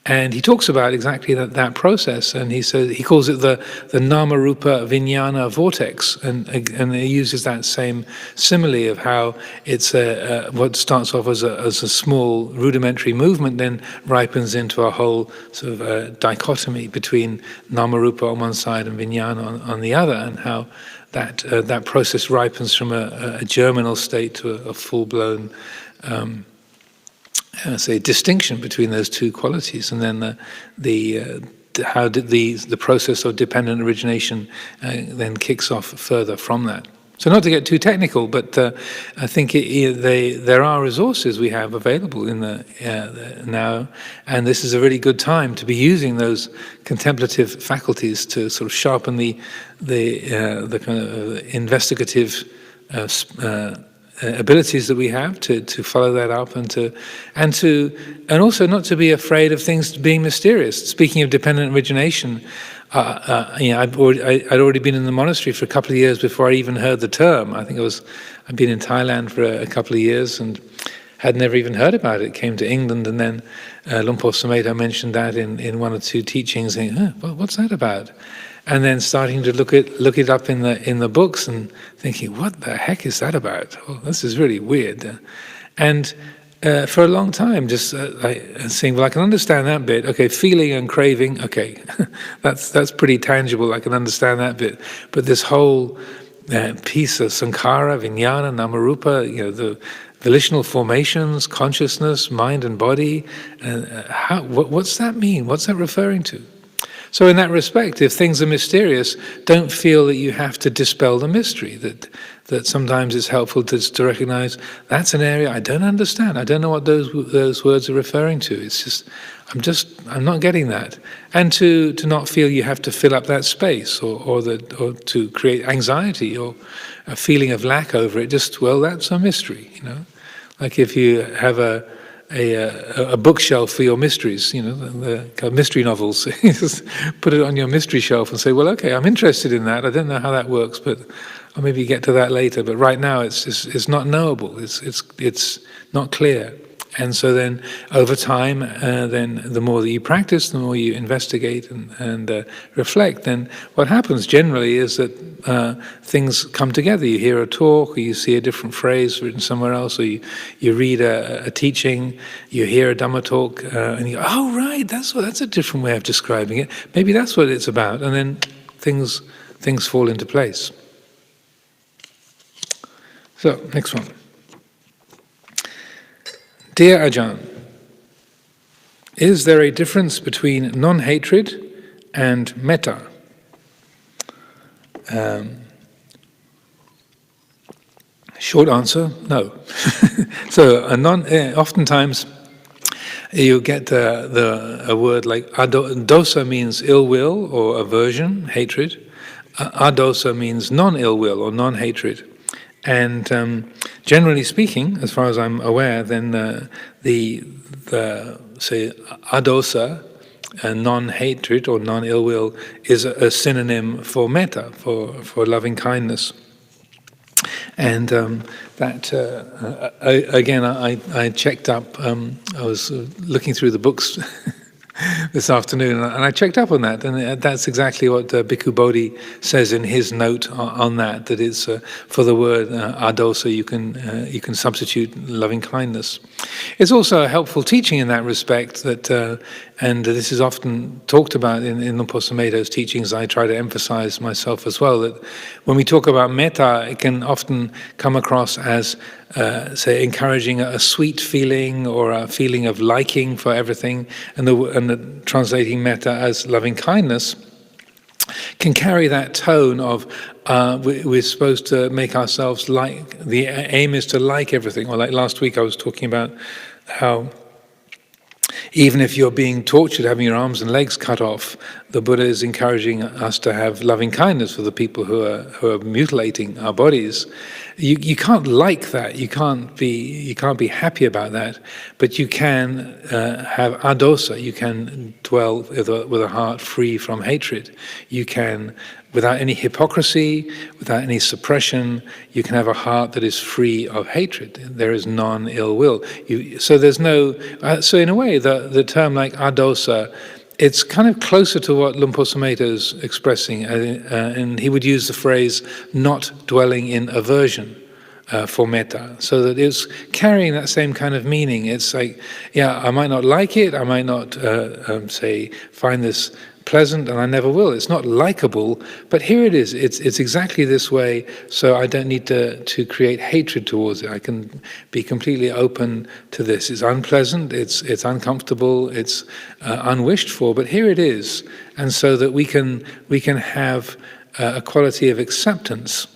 And he talks about exactly that process, and he calls it the Namarupa Vijnana vortex, and he uses that same simile of how it's what starts off as a small rudimentary movement, then ripens into a whole sort of dichotomy between Namarupa on one side and Vijnana on the other, and how that process ripens from a germinal state to a full-blown distinction between those two qualities, and then how did the process of dependent origination then kicks off further from that. So not to get too technical, but I think there are resources we have available in now, and this is a really good time to be using those contemplative faculties to sort of sharpen the kind of investigative abilities that we have to follow that up and also not to be afraid of things being mysterious. Speaking of dependent origination, I'd already been in the monastery for a couple of years before I even heard the term. I'd been in Thailand for a couple of years and had never even heard about it. Came to England, and then Luang Por Sumedho mentioned that in one or two teachings, saying, what's that about? And then starting to look it up in the books and thinking, what the heck is that about? Oh, this is really weird. And for a long time, just saying, well, I can understand that bit. Okay, feeling and craving. Okay, that's pretty tangible. I can understand that bit. But this whole piece of sankhara, vijnana, namarupa, the volitional formations, consciousness, mind and body. What's that mean? What's that referring to? So in that respect, if things are mysterious, don't feel that you have to dispel the mystery, that sometimes it's helpful to recognize that's an area I don't understand. I don't know what those words are referring to. It's just, I'm not getting that. And to not feel you have to fill up that space or to create anxiety or a feeling of lack over it. Just, well, that's a mystery, Like if you have a bookshelf for your mysteries, the mystery novels. Just put it on your mystery shelf and say, well, okay, I'm interested in that. I don't know how that works, but I'll maybe get to that later. But right now, it's not knowable. It's not clear. And so then, over time, then the more that you practice, the more you investigate and reflect, then what happens generally is that things come together. You hear a talk, or you see a different phrase written somewhere else, or you read a teaching, you hear a Dhamma talk, and you go, oh, right, that's a different way of describing it. Maybe that's what it's about. And then things fall into place. So, next one. Dear Ajahn, is there a difference between non-hatred and metta? Short answer, no. So oftentimes you get a word like dosa means ill will or aversion, hatred. Adosa means non-ill will or non-hatred. And generally speaking, as far as I'm aware, then the say adosa, non-hatred or non-ill will, is a synonym for metta, for loving kindness. And again, I checked up. I was looking through the books this afternoon, and I checked up on that, and that's exactly what Bhikkhu Bodhi says in his note on that. That it's for the word adosa, you can substitute loving kindness. It's also a helpful teaching in that respect. That and this is often talked about in Luang Por Sumedho's teachings. I try to emphasize myself as well that when we talk about metta, it can often come across as say encouraging a sweet feeling or a feeling of liking for everything, and the translating metta as loving kindness can carry that tone of we're supposed to make ourselves like, the aim is to like everything. Or like last week I was talking about how even if you're being tortured, having your arms and legs cut off, the Buddha is encouraging us to have loving kindness for the people who are mutilating our bodies. You can't like that. You can't be happy about that. But you can have adosa. You can dwell with a heart free from hatred. You can, without any hypocrisy, without any suppression, you can have a heart that is free of hatred. There is non-ill will. So there's no. So in a way, the term like adosa, it's kind of closer to what Luang Por Sumedho is expressing, and he would use the phrase "not dwelling in aversion" for metta, so that it's carrying that same kind of meaning. It's like, yeah, I might not like it, I might not say find this pleasant, and I never will. It's not likable, but here it is. It's exactly this way, so I don't need to create hatred towards it. I can be completely open to this. It's unpleasant, it's uncomfortable, it's unwished for, but here it is, and so that we can have a quality of acceptance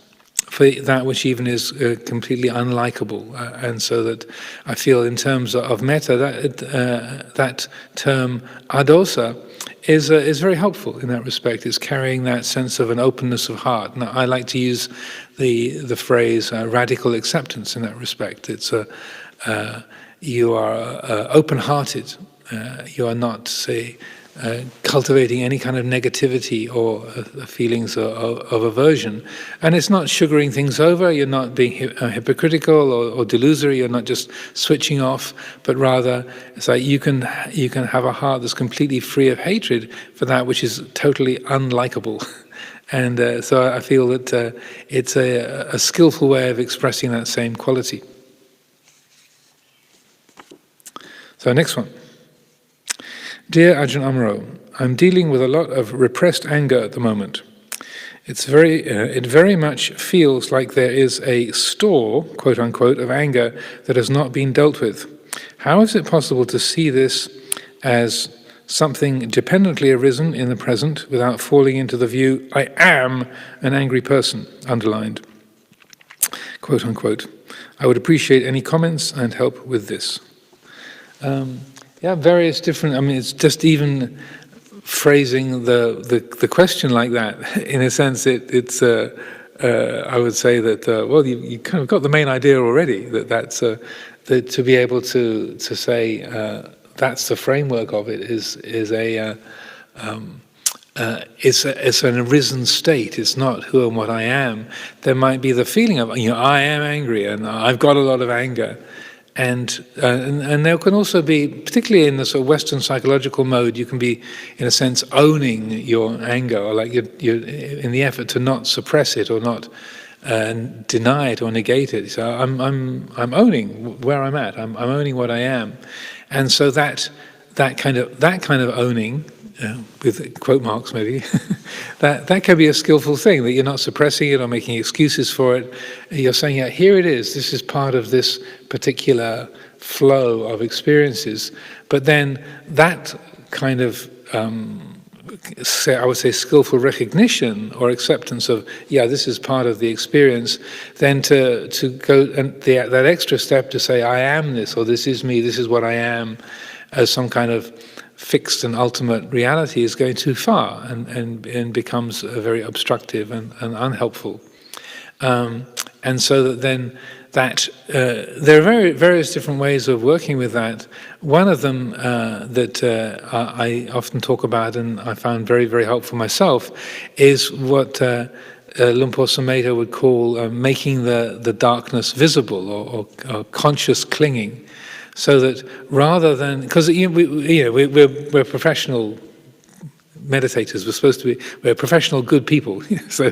for that which even is completely unlikable, and so that I feel in terms of metta, that term adosa is very helpful in that respect. It's carrying that sense of an openness of heart. Now, I like to use the phrase radical acceptance in that respect. It's you are open-hearted. You are not, say, cultivating any kind of negativity or feelings of aversion. And it's not sugaring things over, you're not being hypocritical or delusory, you're not just switching off, but rather it's like you can have a heart that's completely free of hatred for that which is totally unlikable. And so I feel that it's a skillful way of expressing that same quality. So next one. Dear Ajahn Amaro, I'm dealing with a lot of repressed anger at the moment. It very much feels like there is a store, quote unquote, of anger that has not been dealt with. How is it possible to see this as something dependently arisen in the present without falling into the view, I am an angry person, underlined, quote unquote? I would appreciate any comments and help with this. Yeah, various different. I mean, it's just even phrasing the question like that. In a sense, it's. I would say that well, you kind of got the main idea already. That's that to be able to say that's the framework of it is it's an arisen state. It's not who and what I am. There might be the feeling of I am angry and I've got a lot of anger. And there can also be, particularly in the sort of Western psychological mode, you can be, in a sense, owning your anger, or like you're in the effort to not suppress it or not deny it or negate it. So I'm owning where I'm at. I'm owning what I am, and so that kind of owning, with quote marks maybe, that can be a skillful thing, that you're not suppressing it or making excuses for it. You're saying, yeah, here it is. This is part of this particular flow of experiences. But then that kind of I would say, skillful recognition or acceptance of, yeah, this is part of the experience, then to go and that extra step to say, I am this, or this is me, this is what I am, as some kind of fixed and ultimate reality is going too far and becomes very obstructive and unhelpful. And so that then there are various different ways of working with that. One of them that I often talk about and I found very, very helpful myself is what Luang Por Sumedho would call making the darkness visible or conscious clinging. So that rather than, because we're professional meditators, we're professional good people. So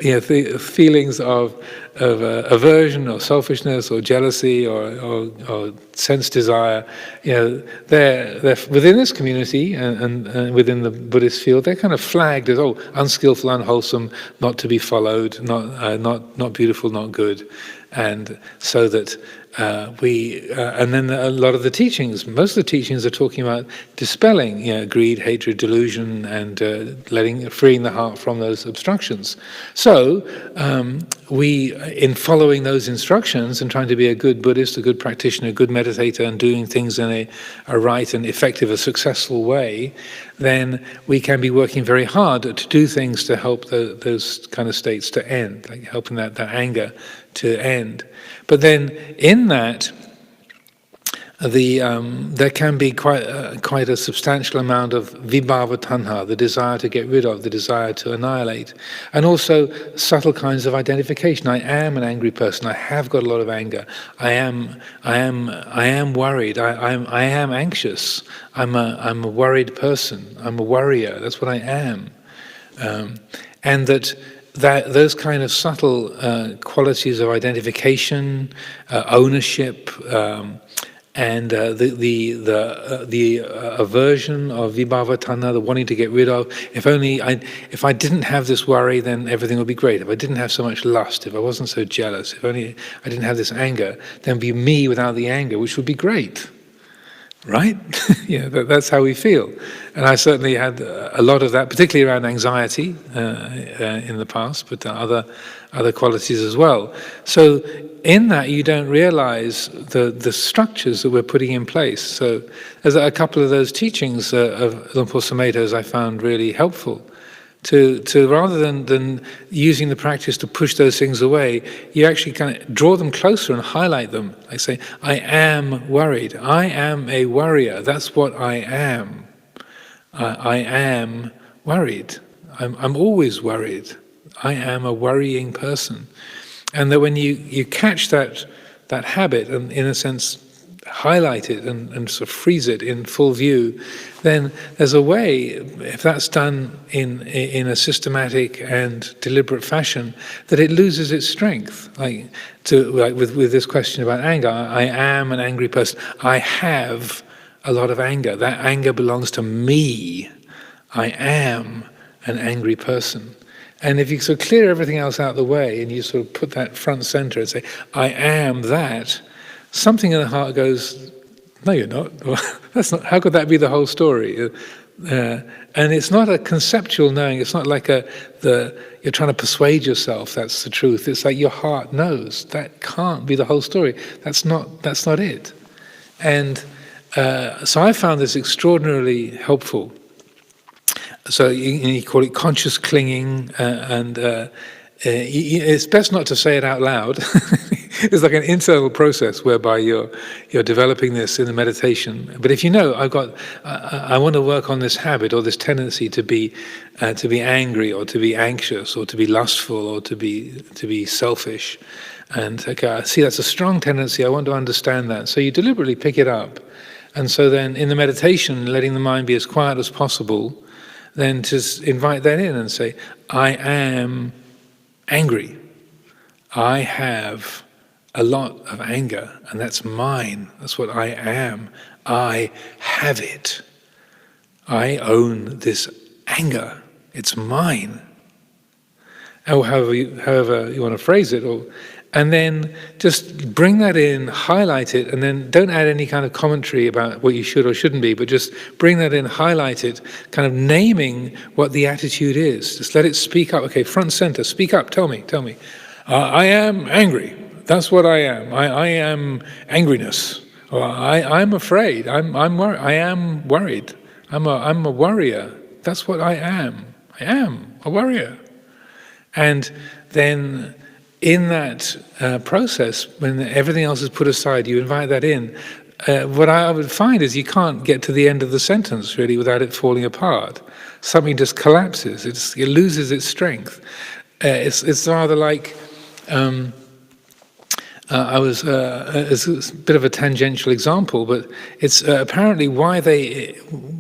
the feelings of aversion or selfishness or jealousy or sense desire, they're within this community and within the Buddhist field, they're kind of flagged as unskillful, unwholesome, not to be followed, not beautiful, not good. And so that and then a lot of the teachings, most of the teachings are talking about dispelling greed, hatred, delusion, and freeing the heart from those obstructions. So we, in following those instructions and trying to be a good Buddhist, a good practitioner, a good meditator, and doing things in a right and effective, a successful way, then we can be working very hard to do things to help those kind of states to end, like helping that anger to end. But then in that, there can be quite a substantial amount of vibhava tanha, the desire to get rid of, the desire to annihilate, and also subtle kinds of identification. I am an angry person. I have got a lot of anger. I am worried. I am anxious. I'm a worried person. I'm a worrier. That's what I am, and that those kind of subtle qualities of identification, ownership, and the aversion of vibhava tanha, the wanting to get rid of. If I didn't have this worry, then everything would be great. If I didn't have so much lust, if I wasn't so jealous, if only I didn't have this anger, then it'd be me without the anger, which would be great. Right? That's how we feel. And I certainly had a lot of that, particularly around anxiety in the past, but other qualities as well. So in that, you don't realize the structures that we're putting in place. So there's a couple of those teachings of Luang Por Sumedho's I found really helpful. To rather than using the practice to push those things away, you actually kind of draw them closer and highlight them. Like say, I am worried. I am a worrier. That's what I am. I am worried. I'm always worried. I am a worrying person. And that when you catch that habit and in a sense highlight it and sort of freeze it in full view, then there's a way, if that's done in a systematic and deliberate fashion, that it loses its strength. Like with this question about anger, I am an angry person. I have a lot of anger. That anger belongs to me. I am an angry person. And if you sort of clear everything else out of the way and you sort of put that front center and say, I am that, something in the heart goes, no, you're not. That's not. How could that be the whole story? And it's not a conceptual knowing. It's not like you're trying to persuade yourself that's the truth. It's like your heart knows that can't be the whole story. That's not it. And so I found this extraordinarily helpful. So you call it conscious clinging, and it's best not to say it out loud. It's like an internal process whereby you're developing this in the meditation. But if I want to work on this habit or this tendency to be angry or to be anxious or to be lustful or to be selfish, and okay, I see that's a strong tendency. I want to understand that. So you deliberately pick it up, and so then in the meditation, letting the mind be as quiet as possible, then just invite that in and say, I am angry. I have a lot of anger, and that's mine. That's what I am. I have it. I own this anger. It's mine. or however you want to phrase it, and then just bring that in, highlight it, and then don't add any kind of commentary about what you should or shouldn't be, but just bring that in, highlight it, kind of naming what the attitude is. Just let it speak up. Okay, front center, speak up, tell me. I am angry. That's what I am. I am angriness. Or I'm afraid. I'm worried. I am worried. I'm a worrier. That's what I am. I am a worrier. And then in that process, when everything else is put aside, you invite that in. What I would find is you can't get to the end of the sentence really without it falling apart. Something just collapses. It loses its strength. It's rather like it's a bit of a tangential example, but it's apparently why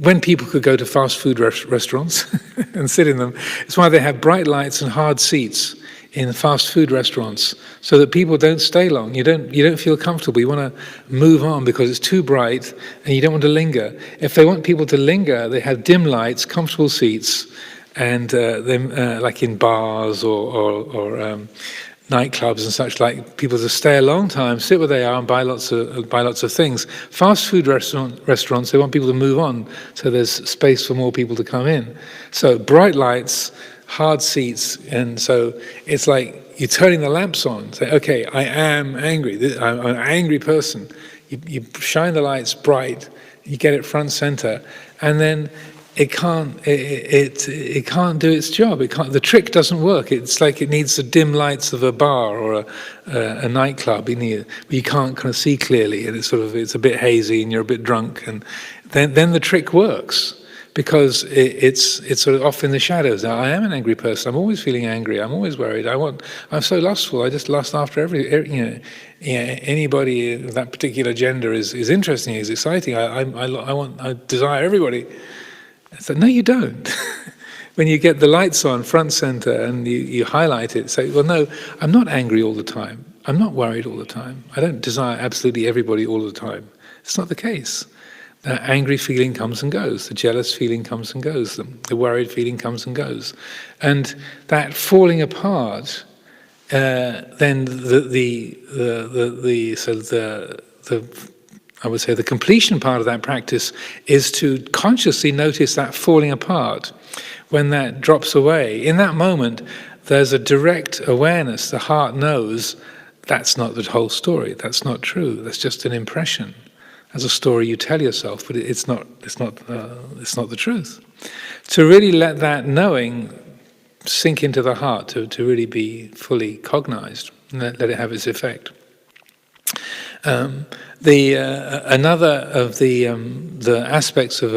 when people could go to fast food restaurants and sit in them, it's why they have bright lights and hard seats in fast food restaurants, so that people don't stay long. You don't feel comfortable. You want to move on because it's too bright, and you don't want to linger. If they want people to linger, they have dim lights, comfortable seats, and like in bars or nightclubs and such, like people to stay a long time, sit where they are, and buy lots of things. Fast food restaurants, they want people to move on, so there's space for more people to come in. So bright lights, hard seats, and so it's like you're turning the lamps on. Say, okay, I am angry. I'm an angry person. You shine the lights bright. You get it front center, and then it can't do its job. The trick doesn't work. It's like it needs the dim lights of a bar or a nightclub. You can't kind of see clearly, and it's a bit hazy, and you're a bit drunk, and then the trick works. Because it's sort of off in the shadows. Now, I am an angry person. I'm always feeling angry. I'm always worried. I'm so lustful. I just lust after anybody of that particular gender is interesting, is exciting. I desire everybody. So no, you don't. When you get the lights on front center and you highlight it, say, well, no, I'm not angry all the time. I'm not worried all the time. I don't desire absolutely everybody all the time. It's not the case. The angry feeling comes and goes. The jealous feeling comes and goes. The worried feeling comes and goes. And that falling apart, then I would say the completion part of that practice is to consciously notice that falling apart. When that drops away, in that moment, there's a direct awareness. The heart knows that's not the whole story. That's not true. That's just an impression. As a story you tell yourself, but it's not the truth. To really let that knowing sink into the heart, to really be fully cognized, and let it have its effect. Another of the aspects of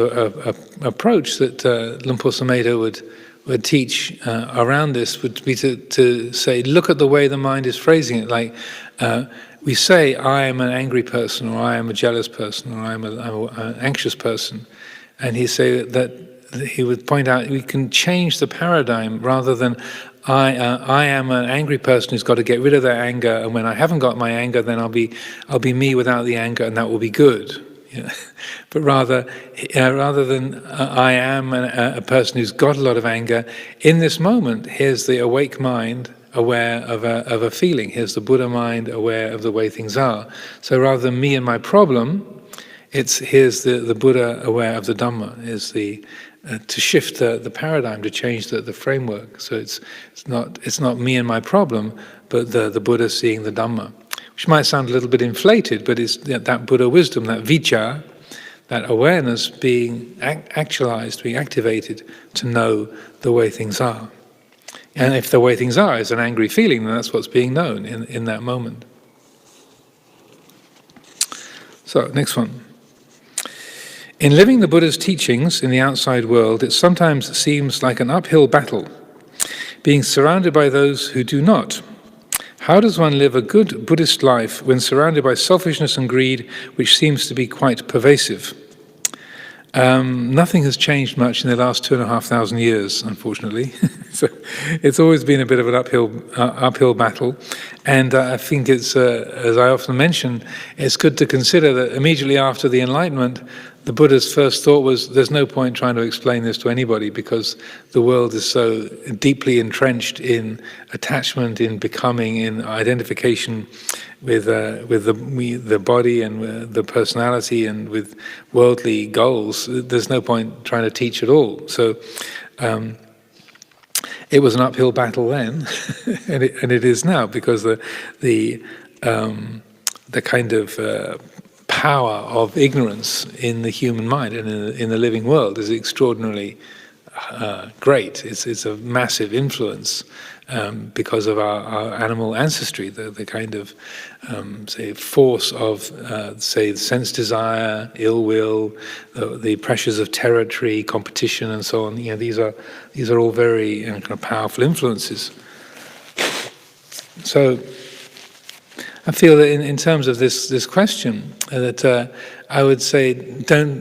approach that Luang Por Sumedho would teach around this would be to say, look at the way the mind is phrasing it, like. We say, I am an angry person, or I am a jealous person, or I'm an anxious person. And he would point out, we can change the paradigm rather than, I am an angry person who's got to get rid of their anger, and when I haven't got my anger, then I'll be me without the anger, and that will be good. Yeah. But rather than I am a person who's got a lot of anger, in this moment, here's the awake mind, aware of a feeling. Here's the Buddha mind, aware of the way things are. So rather than me and my problem, here's the Buddha aware of the Dhamma. Is to shift the paradigm, to change the framework. So it's not me and my problem, but the Buddha seeing the Dhamma, which might sound a little bit inflated, but it's that Buddha wisdom, that Avijja, that awareness being actualized, being activated to know the way things are. And if the way things are is an angry feeling, then that's what's being known in that moment. So, next one. In living the Buddha's teachings in the outside world, it sometimes seems like an uphill battle, being surrounded by those who do not. How does one live a good Buddhist life when surrounded by selfishness and greed, which seems to be quite pervasive? Nothing has changed much in the last 2,500 years, unfortunately. So it's always been a bit of an uphill battle, and I think it's, as I often mention, it's good to consider that immediately after the Enlightenment, the Buddha's first thought was, there's no point trying to explain this to anybody because the world is so deeply entrenched in attachment, in becoming, in identification with the body and the personality and with worldly goals. There's no point trying to teach at all. So it was an uphill battle then, and it is now, because the kind of power of ignorance in the human mind and in the living world is extraordinarily great. It's a massive influence because of our animal ancestry, the kind of say force of say sense desire, ill will, the pressures of territory, competition, and so on. You know, these are all very kind of powerful influences. So I feel that in terms of this question, that I would say,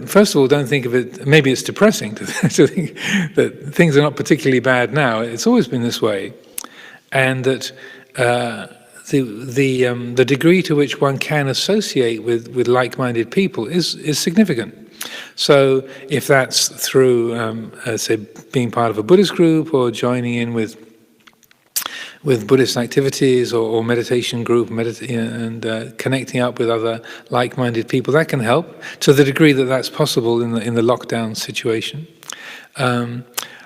first of all, don't think of it, maybe it's depressing to think that things are not particularly bad now. It's always been this way. And that the degree to which one can associate with like-minded people is significant. So if that's through, say, being part of a Buddhist group or joining in with Buddhist activities or meditation group, and connecting up with other like-minded people, that can help to the degree that that's possible in the lockdown situation.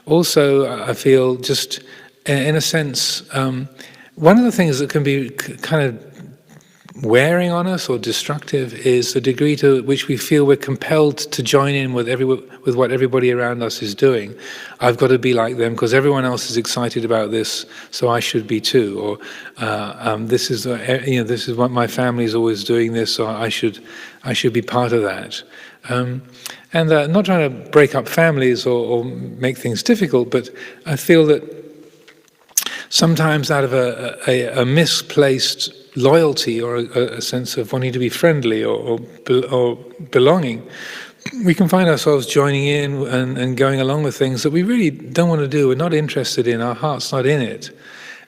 Also, I feel just in a sense, one of the things that can be kind of wearing on us or destructive is the degree to which we feel we're compelled to join in with what everybody around us is doing. I've got to be like them because everyone else is excited about this, so I should be too. Or this is what my family is always doing this, so I should be part of that. And not trying to break up families or make things difficult, but I feel that sometimes out of a misplaced loyalty or a sense of wanting to be friendly or belonging, we can find ourselves joining in and going along with things that we really don't want to do, we're not interested in, our heart's not in it.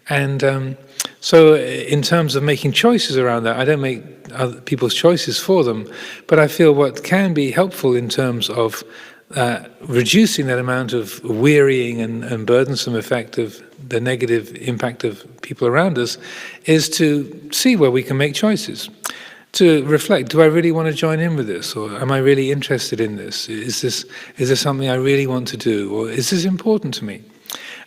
And so in terms of making choices around that, I don't make other people's choices for them, but I feel what can be helpful in terms of reducing that amount of wearying and burdensome effect of the negative impact of people around us is to see where we can make choices, to reflect, do I really want to join in with this, or am I really interested in this? Is this something I really want to do, or is this important to me?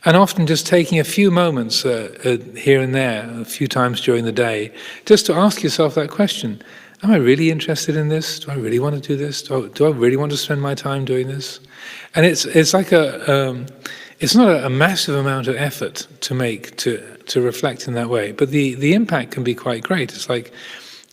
And often just taking a few moments here and there, a few times during the day, just to ask yourself that question. Am I really interested in this? Do I really want to do this? Do I really want to spend my time doing this? And it's like it's not a massive amount of effort to make to reflect in that way, but the impact can be quite great. It's like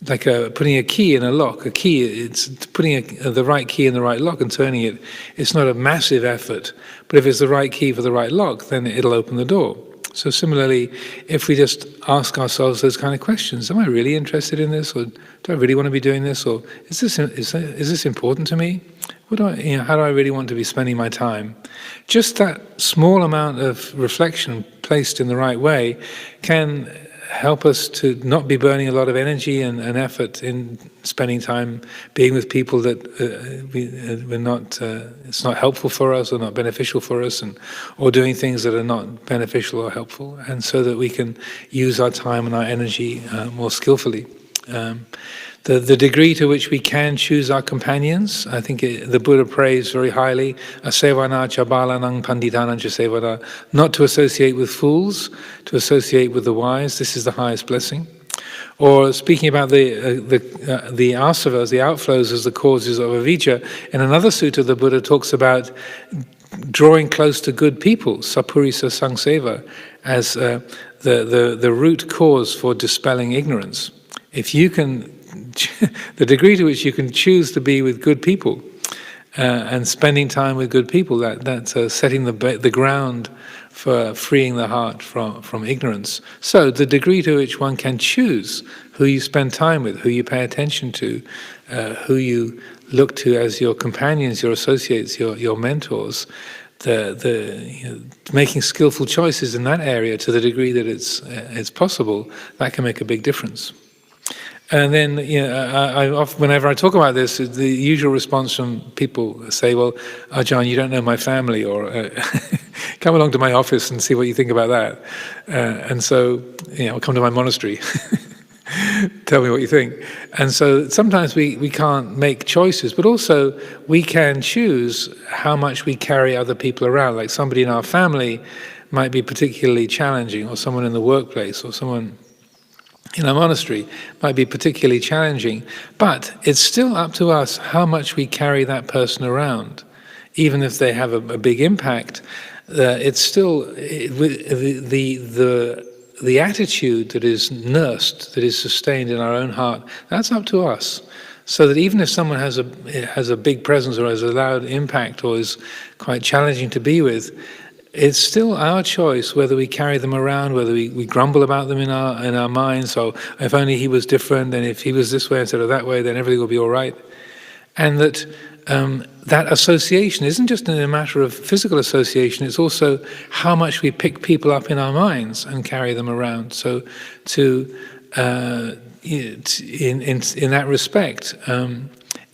putting a key in a lock. A key, it's putting the right key in the right lock and turning it. It's not a massive effort, but if it's the right key for the right lock, then it'll open the door. So similarly, if we just ask ourselves those kind of questions, am I really interested in this, or do I really want to be doing this, or is this important to me? How do I really want to be spending my time? Just that small amount of reflection placed in the right way can help us to not be burning a lot of energy and effort in spending time being with people that we're not, it's not helpful for us or not beneficial for us, or doing things that are not beneficial or helpful, and so that we can use our time and our energy more skillfully. The degree to which we can choose our companions, I think the Buddha praised very highly, asevana cha balanang panditanang cha sevana, not to associate with fools, to associate with the wise. This is the highest blessing. Or speaking about the asavas, the outflows as the causes of avijja, in another sutta the Buddha talks about drawing close to good people, sapurisa sangseva, as the root cause for dispelling ignorance. If you can, the degree to which you can choose to be with good people and spending time with good people, that's setting the ground for freeing the heart from ignorance. So the degree to which one can choose who you spend time with, who you pay attention to, who you look to as your companions, your associates, your mentors, making skillful choices in that area to the degree that it's possible, that can make a big difference. And then, whenever I talk about this, the usual response from people say, "Well, Ajahn, you don't know my family," or "Come along to my office and see what you think about that." And so, come to my monastery. Tell me what you think. And so sometimes we can't make choices, but also we can choose how much we carry other people around. Like somebody in our family might be particularly challenging, or someone in the workplace, or someone in a monastery might be particularly challenging. But it's still up to us how much we carry that person around. Even if they have a big impact, it's still the attitude that is nursed, that is sustained in our own heart, that's up to us. So that even if someone has a big presence or has a loud impact or is quite challenging to be with, it's still our choice whether we carry them around, whether we grumble about them in our minds. So if only he was different, and if he was this way instead of that way, then everything will be all right. And that that association isn't just a matter of physical association, it's also how much we pick people up in our minds and carry them around. So in that respect,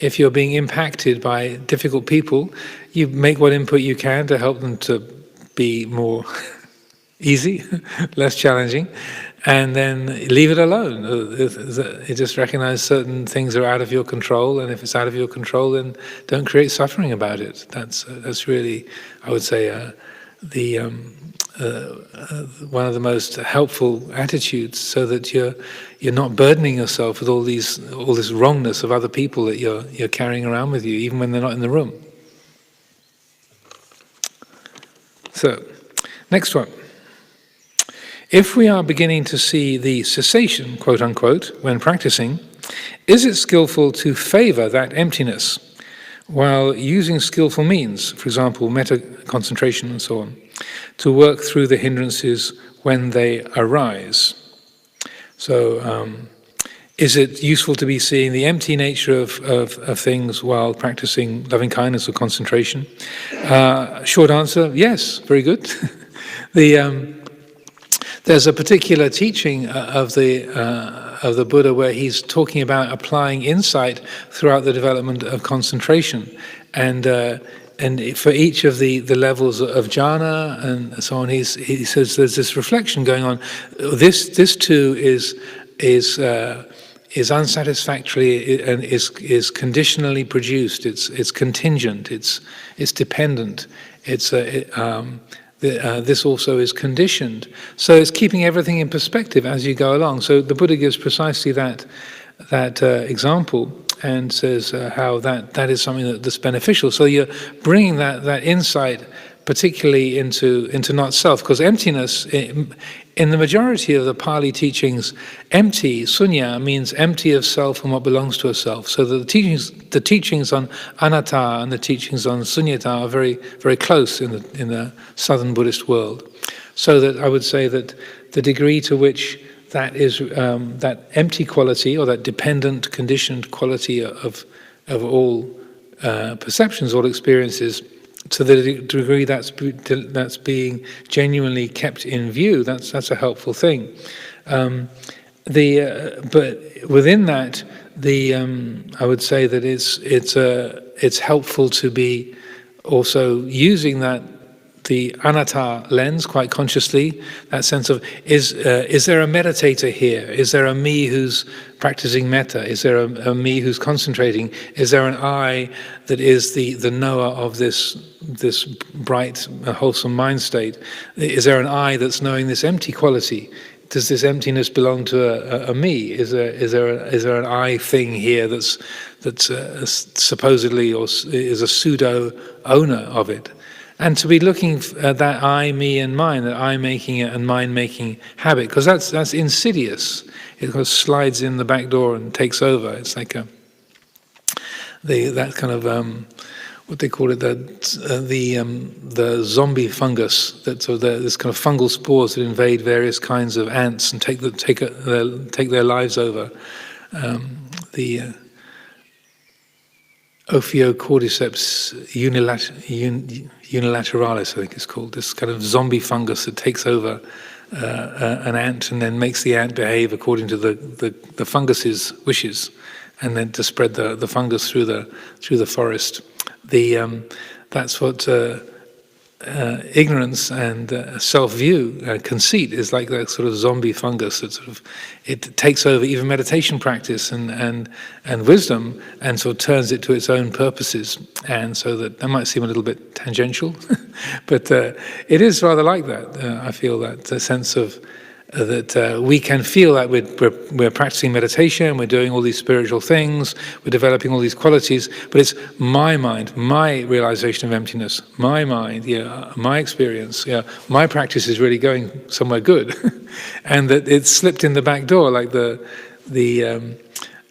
if you're being impacted by difficult people, you make what input you can to help them to be more easy, less challenging, and then leave it alone. You just recognize certain things are out of your control, and if it's out of your control, then don't create suffering about it. That's really, I would say, one of the most helpful attitudes, so that you're not burdening yourself with all this wrongness of other people that you're carrying around with you, even when they're not in the room. So, next one. If we are beginning to see the cessation, quote unquote, when practicing, is it skillful to favor that emptiness while using skillful means, for example, metta concentration and so on, to work through the hindrances when they arise? So, is it useful to be seeing the empty nature of things while practicing loving kindness or concentration? Short answer, yes, very good. There's a particular teaching of the Buddha where he's talking about applying insight throughout the development of concentration, and for each of the levels of jhana and so on, he says there's this reflection going on. This too is unsatisfactory and is conditionally produced. It's contingent. It's dependent. This also is conditioned. So it's keeping everything in perspective as you go along. So the Buddha gives precisely that example and says how that is something that's beneficial. So you're bringing that insight particularly into not self, because emptiness, in the majority of the Pali teachings, empty, sunya, means empty of self and what belongs to a self. So the teachings on anatta and the teachings on sunyata are very, very close in the southern Buddhist world. So that I would say that the degree to which that is that empty quality, or that dependent, conditioned quality of all perceptions, all experiences, to the degree that's being genuinely kept in view, that's a helpful thing. But within that, I would say that it's helpful to be also using the anatta lens quite consciously. That sense of is there a meditator here? Is there a me who's practicing metta? Is there a me who's concentrating? Is there an I that is the knower of this bright, wholesome mind state? Is there an I that's knowing this empty quality? Does this emptiness belong to a me? Is there an I thing here that's supposedly or is a pseudo owner of it? And to be looking at that I, me, and mine, that I making it and mine making habit, because that's insidious. It kind of slides in the back door and takes over. It's like that kind of what they call it, the zombie fungus. This kind of fungal spores that invade various kinds of ants and take their lives over. Ophiocordyceps unilateralis, I think it's called, this kind of zombie fungus that takes over an ant and then makes the ant behave according to the fungus's wishes, and then to spread the fungus through the forest. That's what ignorance and self-view, conceit, is like that sort of zombie fungus that sort of, it takes over even meditation practice and wisdom, and sort of turns it to its own purposes. And so that might seem a little bit tangential, but it is rather like that. I feel that sense of that we can feel that we're practicing meditation, we're doing all these spiritual things, we're developing all these qualities, but it's my mind, my realization of emptiness, my mind, my experience, my practice is really going somewhere good, and that it's slipped in the back door, like the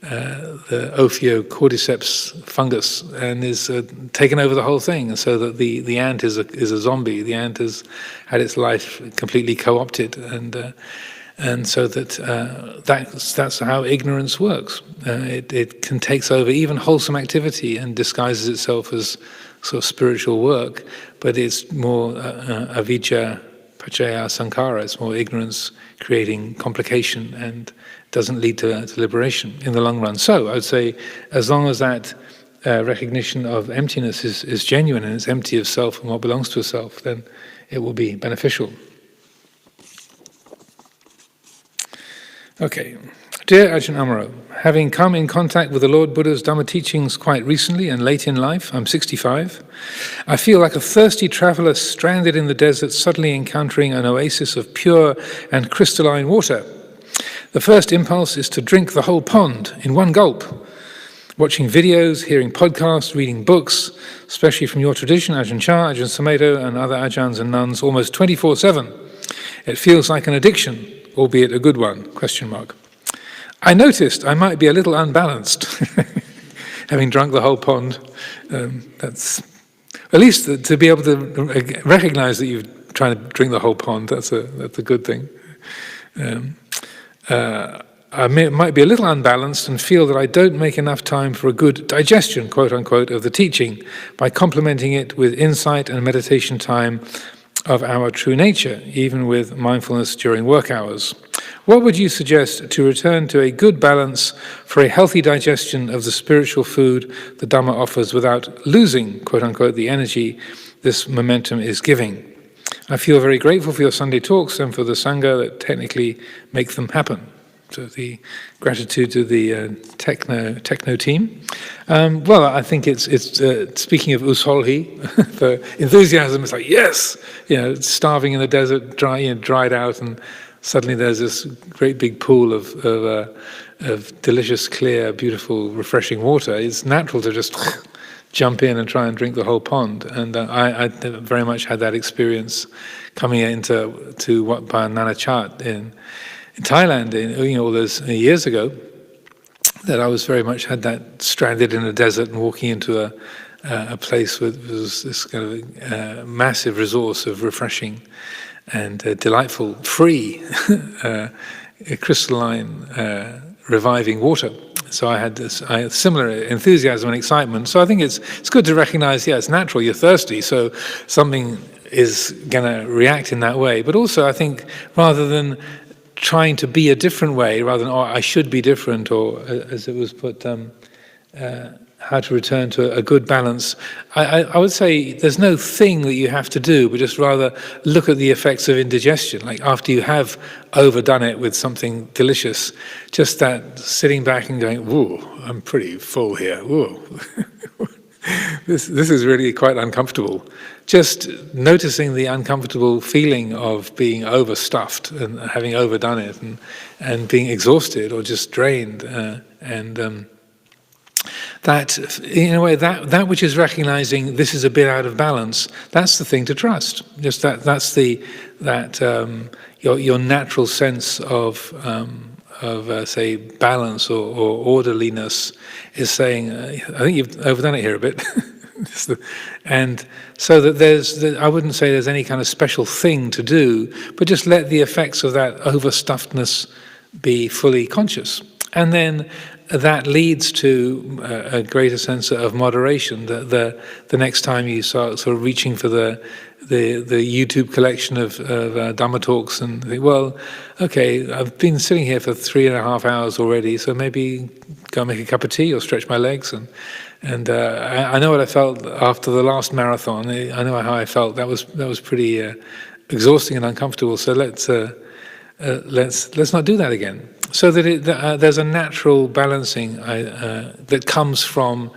Ophiocordyceps fungus, and is taken over the whole thing, and so that the ant is a zombie. The ant has had its life completely co-opted, and so that's how ignorance works. It can take over even wholesome activity and disguises itself as sort of spiritual work, but it's more avijja pachaya sankhara. It's more ignorance creating complication and doesn't lead to liberation in the long run. So I would say, as long as that recognition of emptiness is genuine and it's empty of self and what belongs to a self, then it will be beneficial. Okay. Dear Ajahn Amaro, having come in contact with the Lord Buddha's Dhamma teachings quite recently and late in life, I'm 65, I feel like a thirsty traveller stranded in the desert suddenly encountering an oasis of pure and crystalline water. The first impulse is to drink the whole pond in one gulp. Watching videos, hearing podcasts, reading books, especially from your tradition, Ajahn Chah, Ajahn Sumedho, and other Ajahns and nuns, almost 24/7. It feels like an addiction, albeit a good one, ? I noticed I might be a little unbalanced, having drunk the whole pond. That's at least to be able to recognize that you're trying to drink the whole pond. That's a good thing. I might be a little unbalanced and feel that I don't make enough time for a good digestion, quote unquote, of the teaching by complementing it with insight and meditation time of our true nature, even with mindfulness during work hours. What would you suggest to return to a good balance for a healthy digestion of the spiritual food the Dhamma offers without losing, quote unquote, the energy this momentum is giving? I feel very grateful for your Sunday talks and for the Sangha that technically make them happen. So the gratitude to the techno team. Well, I think it's speaking of Usolhi, the enthusiasm. It's like, yes, starving in the desert, dried out, and suddenly there's this great big pool of delicious, clear, beautiful, refreshing water. It's natural to just jump in and try and drink the whole pond. And I very much had that experience coming into Wat Pa Nanachat in Thailand, all those years ago, that I was very much had that stranded in a desert and walking into a place with this kind of massive resource of refreshing and delightful, free, crystalline, reviving water. So I had similar enthusiasm and excitement. So I think it's good to recognize, it's natural, you're thirsty, so something is going to react in that way. But also I think rather than trying to be a different way, rather than, I should be different, or as it was put, how to return to a good balance. I would say there's no thing that you have to do, but just rather look at the effects of indigestion. Like after you have overdone it with something delicious, just that sitting back and going, whoa, I'm pretty full here, whoa. This is really quite uncomfortable. Just noticing the uncomfortable feeling of being overstuffed and having overdone it and being exhausted or just drained that, in a way, that which is recognizing this is a bit out of balance, that's the thing to trust. Just that's your natural sense of say balance or orderliness is saying, I think you've overdone it here a bit. And so that I wouldn't say there's any kind of special thing to do, but just let the effects of that overstuffedness be fully conscious. And then that leads to a greater sense of moderation. The next time you start sort of reaching for the YouTube collection of Dhamma talks and think, well, okay, I've been sitting here for 3.5 hours already, so maybe go make a cup of tea or stretch my legs. And I know what I felt after the last marathon. I know how I felt. That was pretty exhausting and uncomfortable. So let's not do that again. So that there's a natural balancing that comes from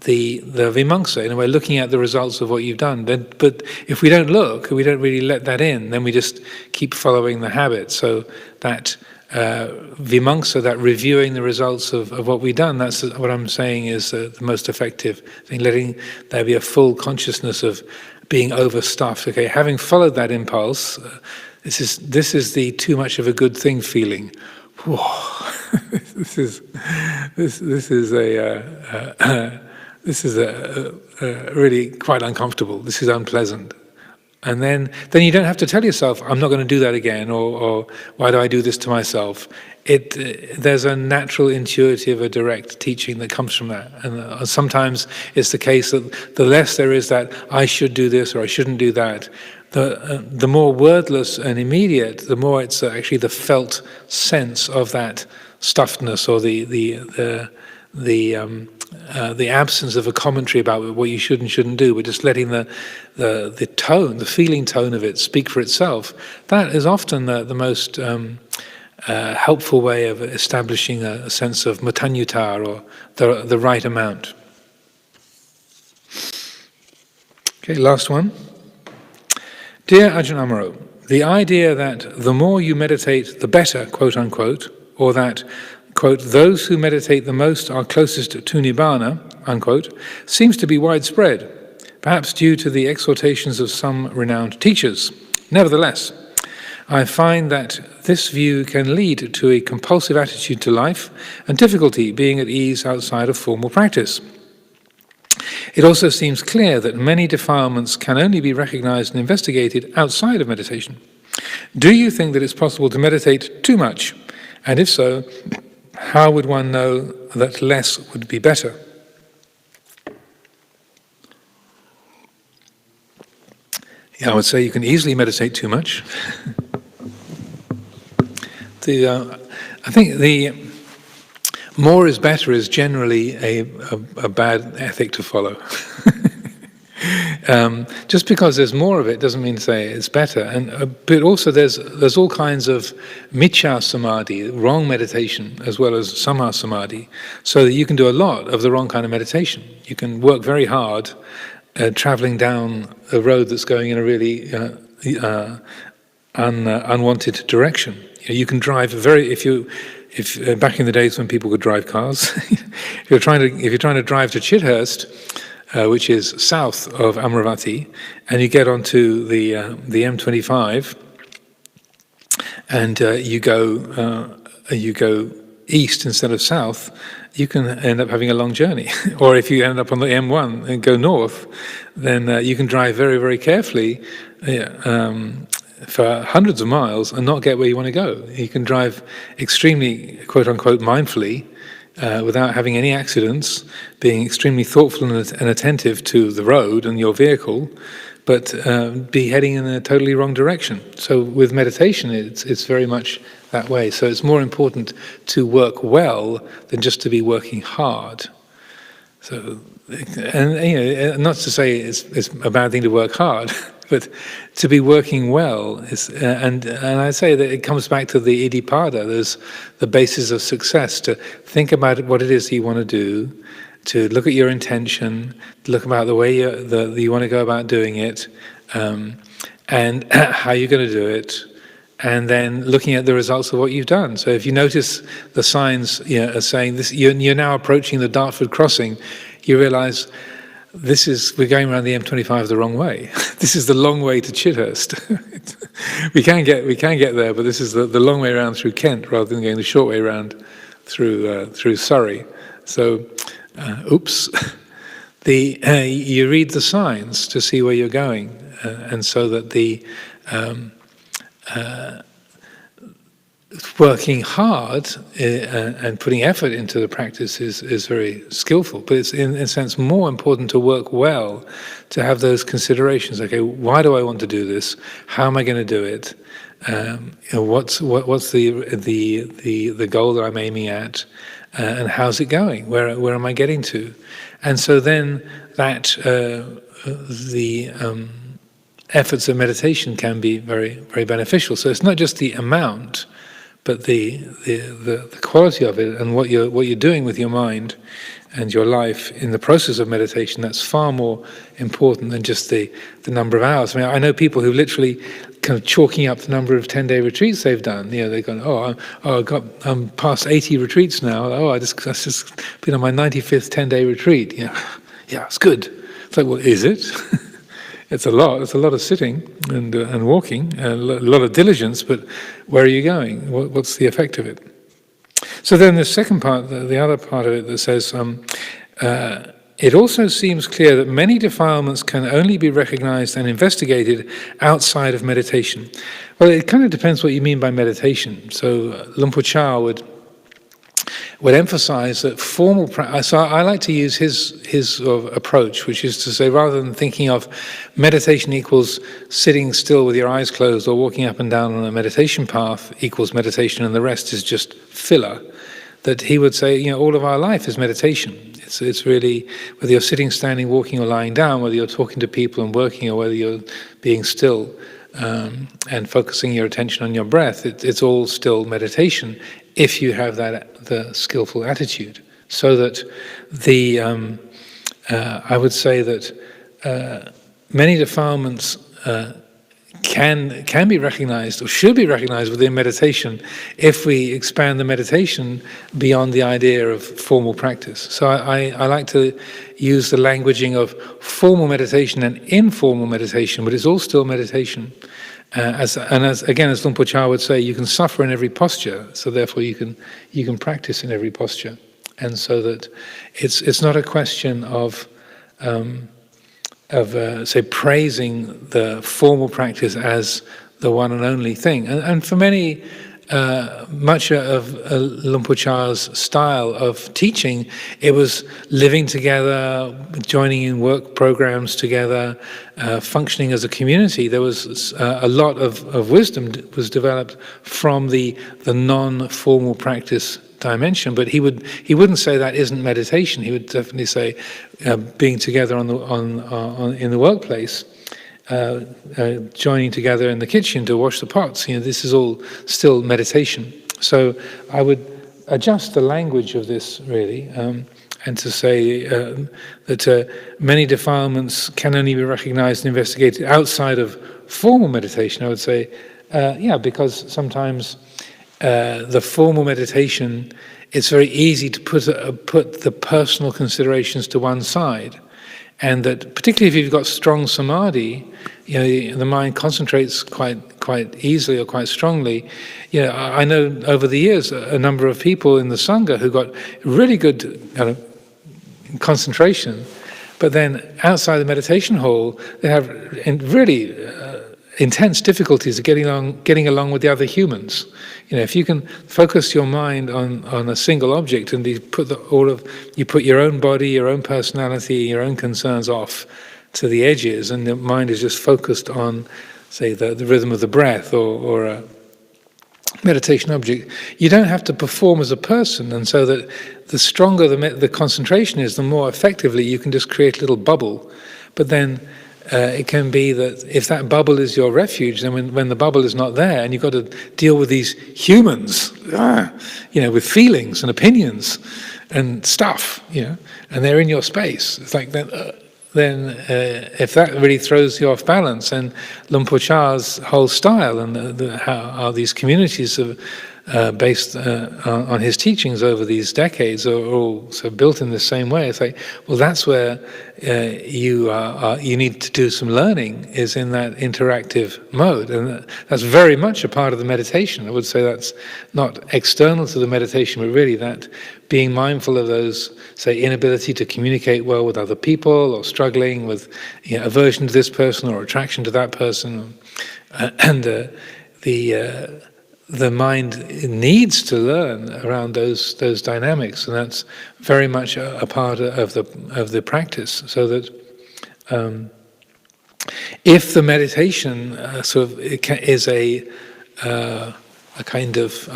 the vimamsa, in a way, looking at the results of what you've done. But if we don't look, we don't really let that in, then we just keep following the habit. So that vimamsa, that reviewing the results of what we've done, that's what I'm saying is the most effective thing, letting there be a full consciousness of being overstuffed. Okay, having followed that impulse, this is the too much of a good thing feeling. Whoa. This is really quite uncomfortable. This is unpleasant. And then you don't have to tell yourself, I'm not going to do that again, or why do I do this to myself? There's a natural, intuitive, a direct teaching that comes from that. And sometimes it's the case that the less there is that I should do this or I shouldn't do that, the more wordless and immediate, the more it's actually the felt sense of that stuffedness or the absence of a commentary about what you should and shouldn't do. We're just letting the tone, the feeling tone of it speak for itself. That is often the most helpful way of establishing a sense of matanyuta, or the right amount. Okay, last one. Dear Ajahn Amaro, the idea that the more you meditate, the better, quote unquote, or that, quote, those who meditate the most are closest to Nibbana, unquote, seems to be widespread, perhaps due to the exhortations of some renowned teachers. Nevertheless, I find that this view can lead to a compulsive attitude to life and difficulty being at ease outside of formal practice. It also seems clear that many defilements can only be recognized and investigated outside of meditation. Do you think that it's possible to meditate too much? And if so, how would one know that less would be better? Yeah, I would say you can easily meditate too much. I think the more is better is generally a bad ethic to follow. Just because there's more of it doesn't mean to say it's better. But also there's all kinds of miccha samadhi, wrong meditation, as well as samma samadhi, so that you can do a lot of the wrong kind of meditation. You can work very hard traveling down a road that's going in a really unwanted direction. You can drive if back in the days when people could drive cars, if you're trying to drive to Chithurst, which is south of Amaravati, and you get onto the M25, and you go east instead of south, you can end up having a long journey. Or if you end up on the M1 and go north, then you can drive very, very carefully for hundreds of miles and not get where you want to go. You can drive extremely, quote-unquote, mindfully, without having any accidents, being extremely thoughtful and attentive to the road and your vehicle, but be heading in a totally wrong direction. So with meditation, it's very much that way. So it's more important to work well than just to be working hard. So, and not to say it's a bad thing to work hard, but to be working well is, and I say that it comes back to the iddhipada. There's the basis of success, to think about what it is you want to do, to look at your intention, to look about the way you want to go about doing it, and how you're going to do it, and then looking at the results of what you've done. So if you notice the signs are saying this, you're now approaching the Dartford crossing, you realize we're going around the M25 the wrong way. This is the long way to Chithurst. we can get there, but this is the long way around through Kent rather than going the short way around through Surrey. So, oops. You read the signs to see where you're going, and so that working hard and putting effort into the practice is very skillful, but it's in a sense more important to work well, to have those considerations. Okay, why do I want to do this? How am I going to do it? What's the goal that I'm aiming at, and how's it going? Where am I getting to? And so then that the efforts of meditation can be very, very beneficial. So it's not just the amount, but the quality of it, and what you're doing with your mind and your life in the process of meditation. That's far more important than just the number of hours. I mean, I know people who literally kind of chalking up the number of 10-day retreats they've done. They've gone, I'm past 80 retreats now. I just been on my 95th 10-day retreat. Yeah, it's good. It's like, well, is it? It's a lot. It's a lot of sitting and walking, a lot of diligence. But where are you going? What's the effect of it? So then the second part, the other part of it that says, it also seems clear that many defilements can only be recognized and investigated outside of meditation. Well, it kind of depends what you mean by meditation. So Luang Por Chah would emphasize that formal practice. So I like to use his sort of approach, which is to say, rather than thinking of meditation equals sitting still with your eyes closed or walking up and down on a meditation path equals meditation and the rest is just filler, that he would say, all of our life is meditation. It's really, whether you're sitting, standing, walking or lying down, whether you're talking to people and working or whether you're being still and focusing your attention on your breath, it's all still meditation if you have the skillful attitude. So that I would say that many defilements can be recognized or should be recognized within meditation if we expand the meditation beyond the idea of formal practice. So I like to use the languaging of formal meditation and informal meditation, but it's all still meditation. As Luang Por Chah would say, you can suffer in every posture, so therefore you can practice in every posture, and so that it's not a question of say praising the formal practice as the one and only thing. And for many, much of Luang Por Chah's style of teaching, it was living together, joining in work programs together, functioning as a community. There was a lot of wisdom was developed from the non-formal practice dimension, but he wouldn't say that isn't meditation. He would definitely say being together in the workplace, joining together in the kitchen to wash the pots. This is all still meditation. So I would adjust the language of this really, and to say that many defilements can only be recognized and investigated outside of formal meditation. I would say, because sometimes the formal meditation, it's very easy to put the personal considerations to one side, and that particularly if you've got strong samadhi, the mind concentrates quite easily or quite strongly. I know over the years a number of people in the Sangha who got really good kind of concentration, but then outside the meditation hall they have really intense difficulties of getting along with the other humans. If you can focus your mind on a single object and you put your own body, your own personality, your own concerns off to the edges, and the mind is just focused on, say, the rhythm of the breath or a meditation object, you don't have to perform as a person, and so that the stronger the concentration is, the more effectively you can just create a little bubble. But then it can be that if that bubble is your refuge, then when the bubble is not there and you've got to deal with these humans, with feelings and opinions and stuff, and they're in your space, it's like that. Then if that really throws you off balance, and Luang Por Chah's whole style and how these communities are based on his teachings over these decades are all so built in the same way. It's like, well, that's where you need to do some learning, is in that interactive mode, and that's very much a part of the meditation. I would say that's not external to the meditation, but really that being mindful of those, say, inability to communicate well with other people, or struggling with aversion to this person or attraction to that person, and the mind needs to learn around those dynamics, and that's very much a part of the practice. So that if the meditation is a kind of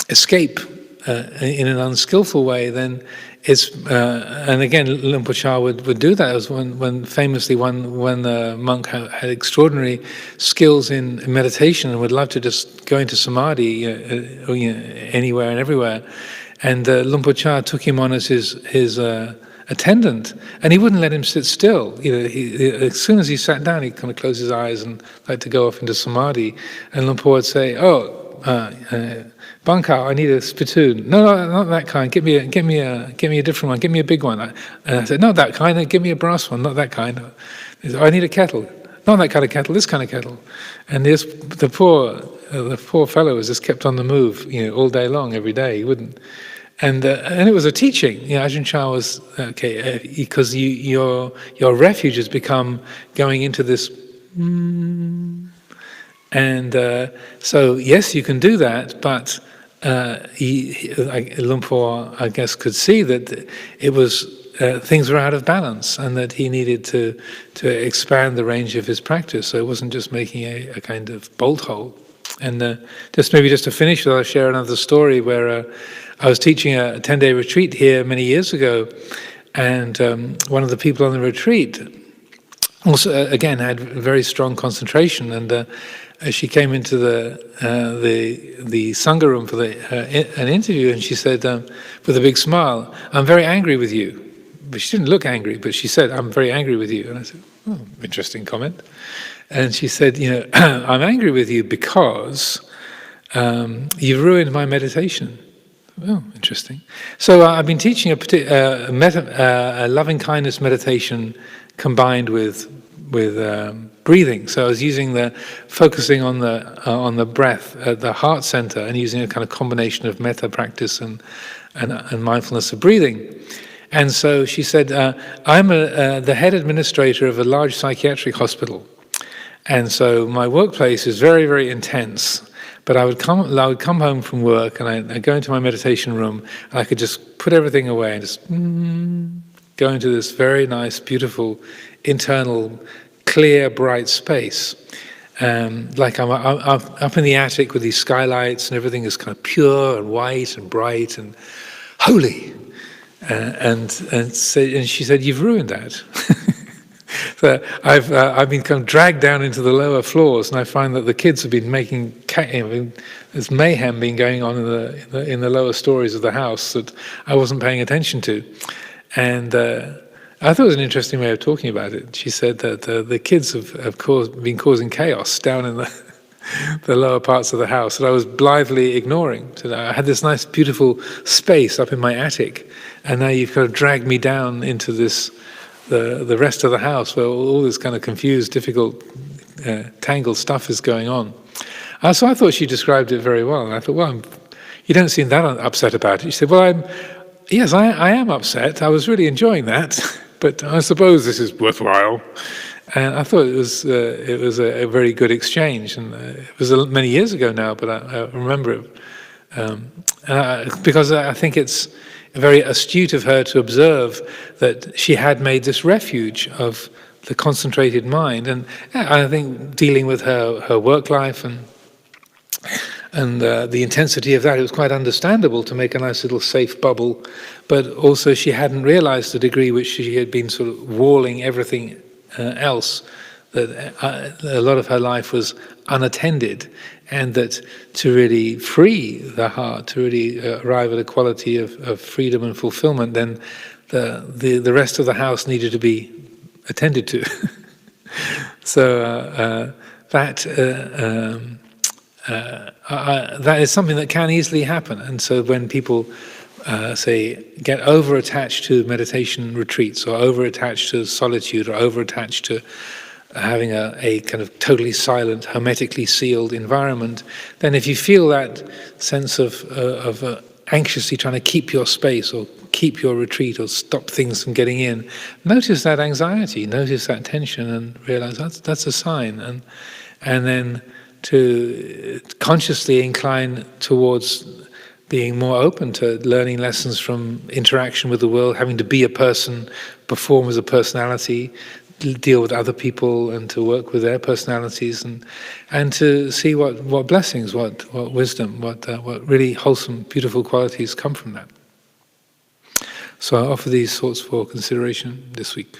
escape in an unskillful way, then it's and again Luang Por would do that. It was when famously when the monk had extraordinary skills in meditation and would love to just go into samadhi anywhere and everywhere, and Luang Por took him on as his attendant, and he wouldn't let him sit still. As soon as he sat down, he'd kind of close his eyes and like to go off into samadhi, and Luang Por would say, Bankao, I need a spittoon. No, not that kind. Give me a different one. Give me a big one. And I said, not that kind. Give me a brass one. Not that kind. I need a kettle. Not that kind of kettle. This kind of kettle. And the poor fellow was just kept on the move, all day long, every day. He wouldn't. And it was a teaching. Ajahn Chah was because your refuge has become going into this. And so yes, you can do that, but Luang Por, I guess, could see that it was things were out of balance, and that he needed to expand the range of his practice. So it wasn't just making a kind of bolt hole. And just to finish, I'll share another story where I was teaching a 10-day retreat here many years ago, and one of the people on the retreat also again had very strong concentration, and she came into the sangha room for an interview, and she said with a big smile, "I'm very angry with you." But she didn't look angry, but she said, "I'm very angry with you." And I said, "Oh, interesting comment." And she said, "I'm angry with you because you ruined my meditation." Oh, interesting. So I've been teaching a loving kindness meditation combined with breathing. So I was using focusing on the breath at the heart center, and using a kind of combination of metta practice and mindfulness of breathing. And so she said, "I'm the head administrator of a large psychiatric hospital, and so my workplace is very, very intense. But I would come home from work, and I'd go into my meditation room, and I could just put everything away and just go into this very nice, beautiful, internal, clear, bright space. Like I'm up in the attic with these skylights, and everything is kind of pure and white and bright and holy." And she said, "You've ruined that." So I've been kind of dragged down into the lower floors, and I find that the kids have been making there's mayhem been going on in the lower stories of the house that I wasn't paying attention to. And I thought it was an interesting way of talking about it. She said that the kids have been causing chaos down in the lower parts of the house that I was blithely ignoring. So I had this nice, beautiful space up in my attic, and now you've kind of dragged me down into the rest of the house where all this kind of confused, difficult, tangled stuff is going on. So I thought she described it very well, and I thought, well, you don't seem that upset about it. She said, well, yes, I am upset. I was really enjoying that, but I suppose this is worthwhile. And I thought it was a very good exchange, and it was many years ago now, but I remember it because I think it's very astute of her to observe that she had made this refuge of the concentrated mind, and I think dealing with her work life and the intensity of that, it was quite understandable to make a nice little safe bubble, but also she hadn't realized the degree which she had been sort of walling everything else, that a lot of her life was unattended, and that to really free the heart, to really arrive at a quality of freedom and fulfillment, then the rest of the house needed to be attended to. So that is something that can easily happen. And so when people say get over-attached to meditation retreats, or over-attached to solitude, or over-attached to having a kind of totally silent, hermetically sealed environment, then if you feel that sense of anxiously trying to keep your space, or keep your retreat, or stop things from getting in, notice that anxiety, notice that tension, and realize that's a sign, and then to consciously incline towards being more open to learning lessons from interaction with the world, having to be a person, perform as a personality, deal with other people and to work with their personalities, and to see what blessings, what wisdom, what really wholesome, beautiful qualities come from that. So I offer these thoughts for consideration this week.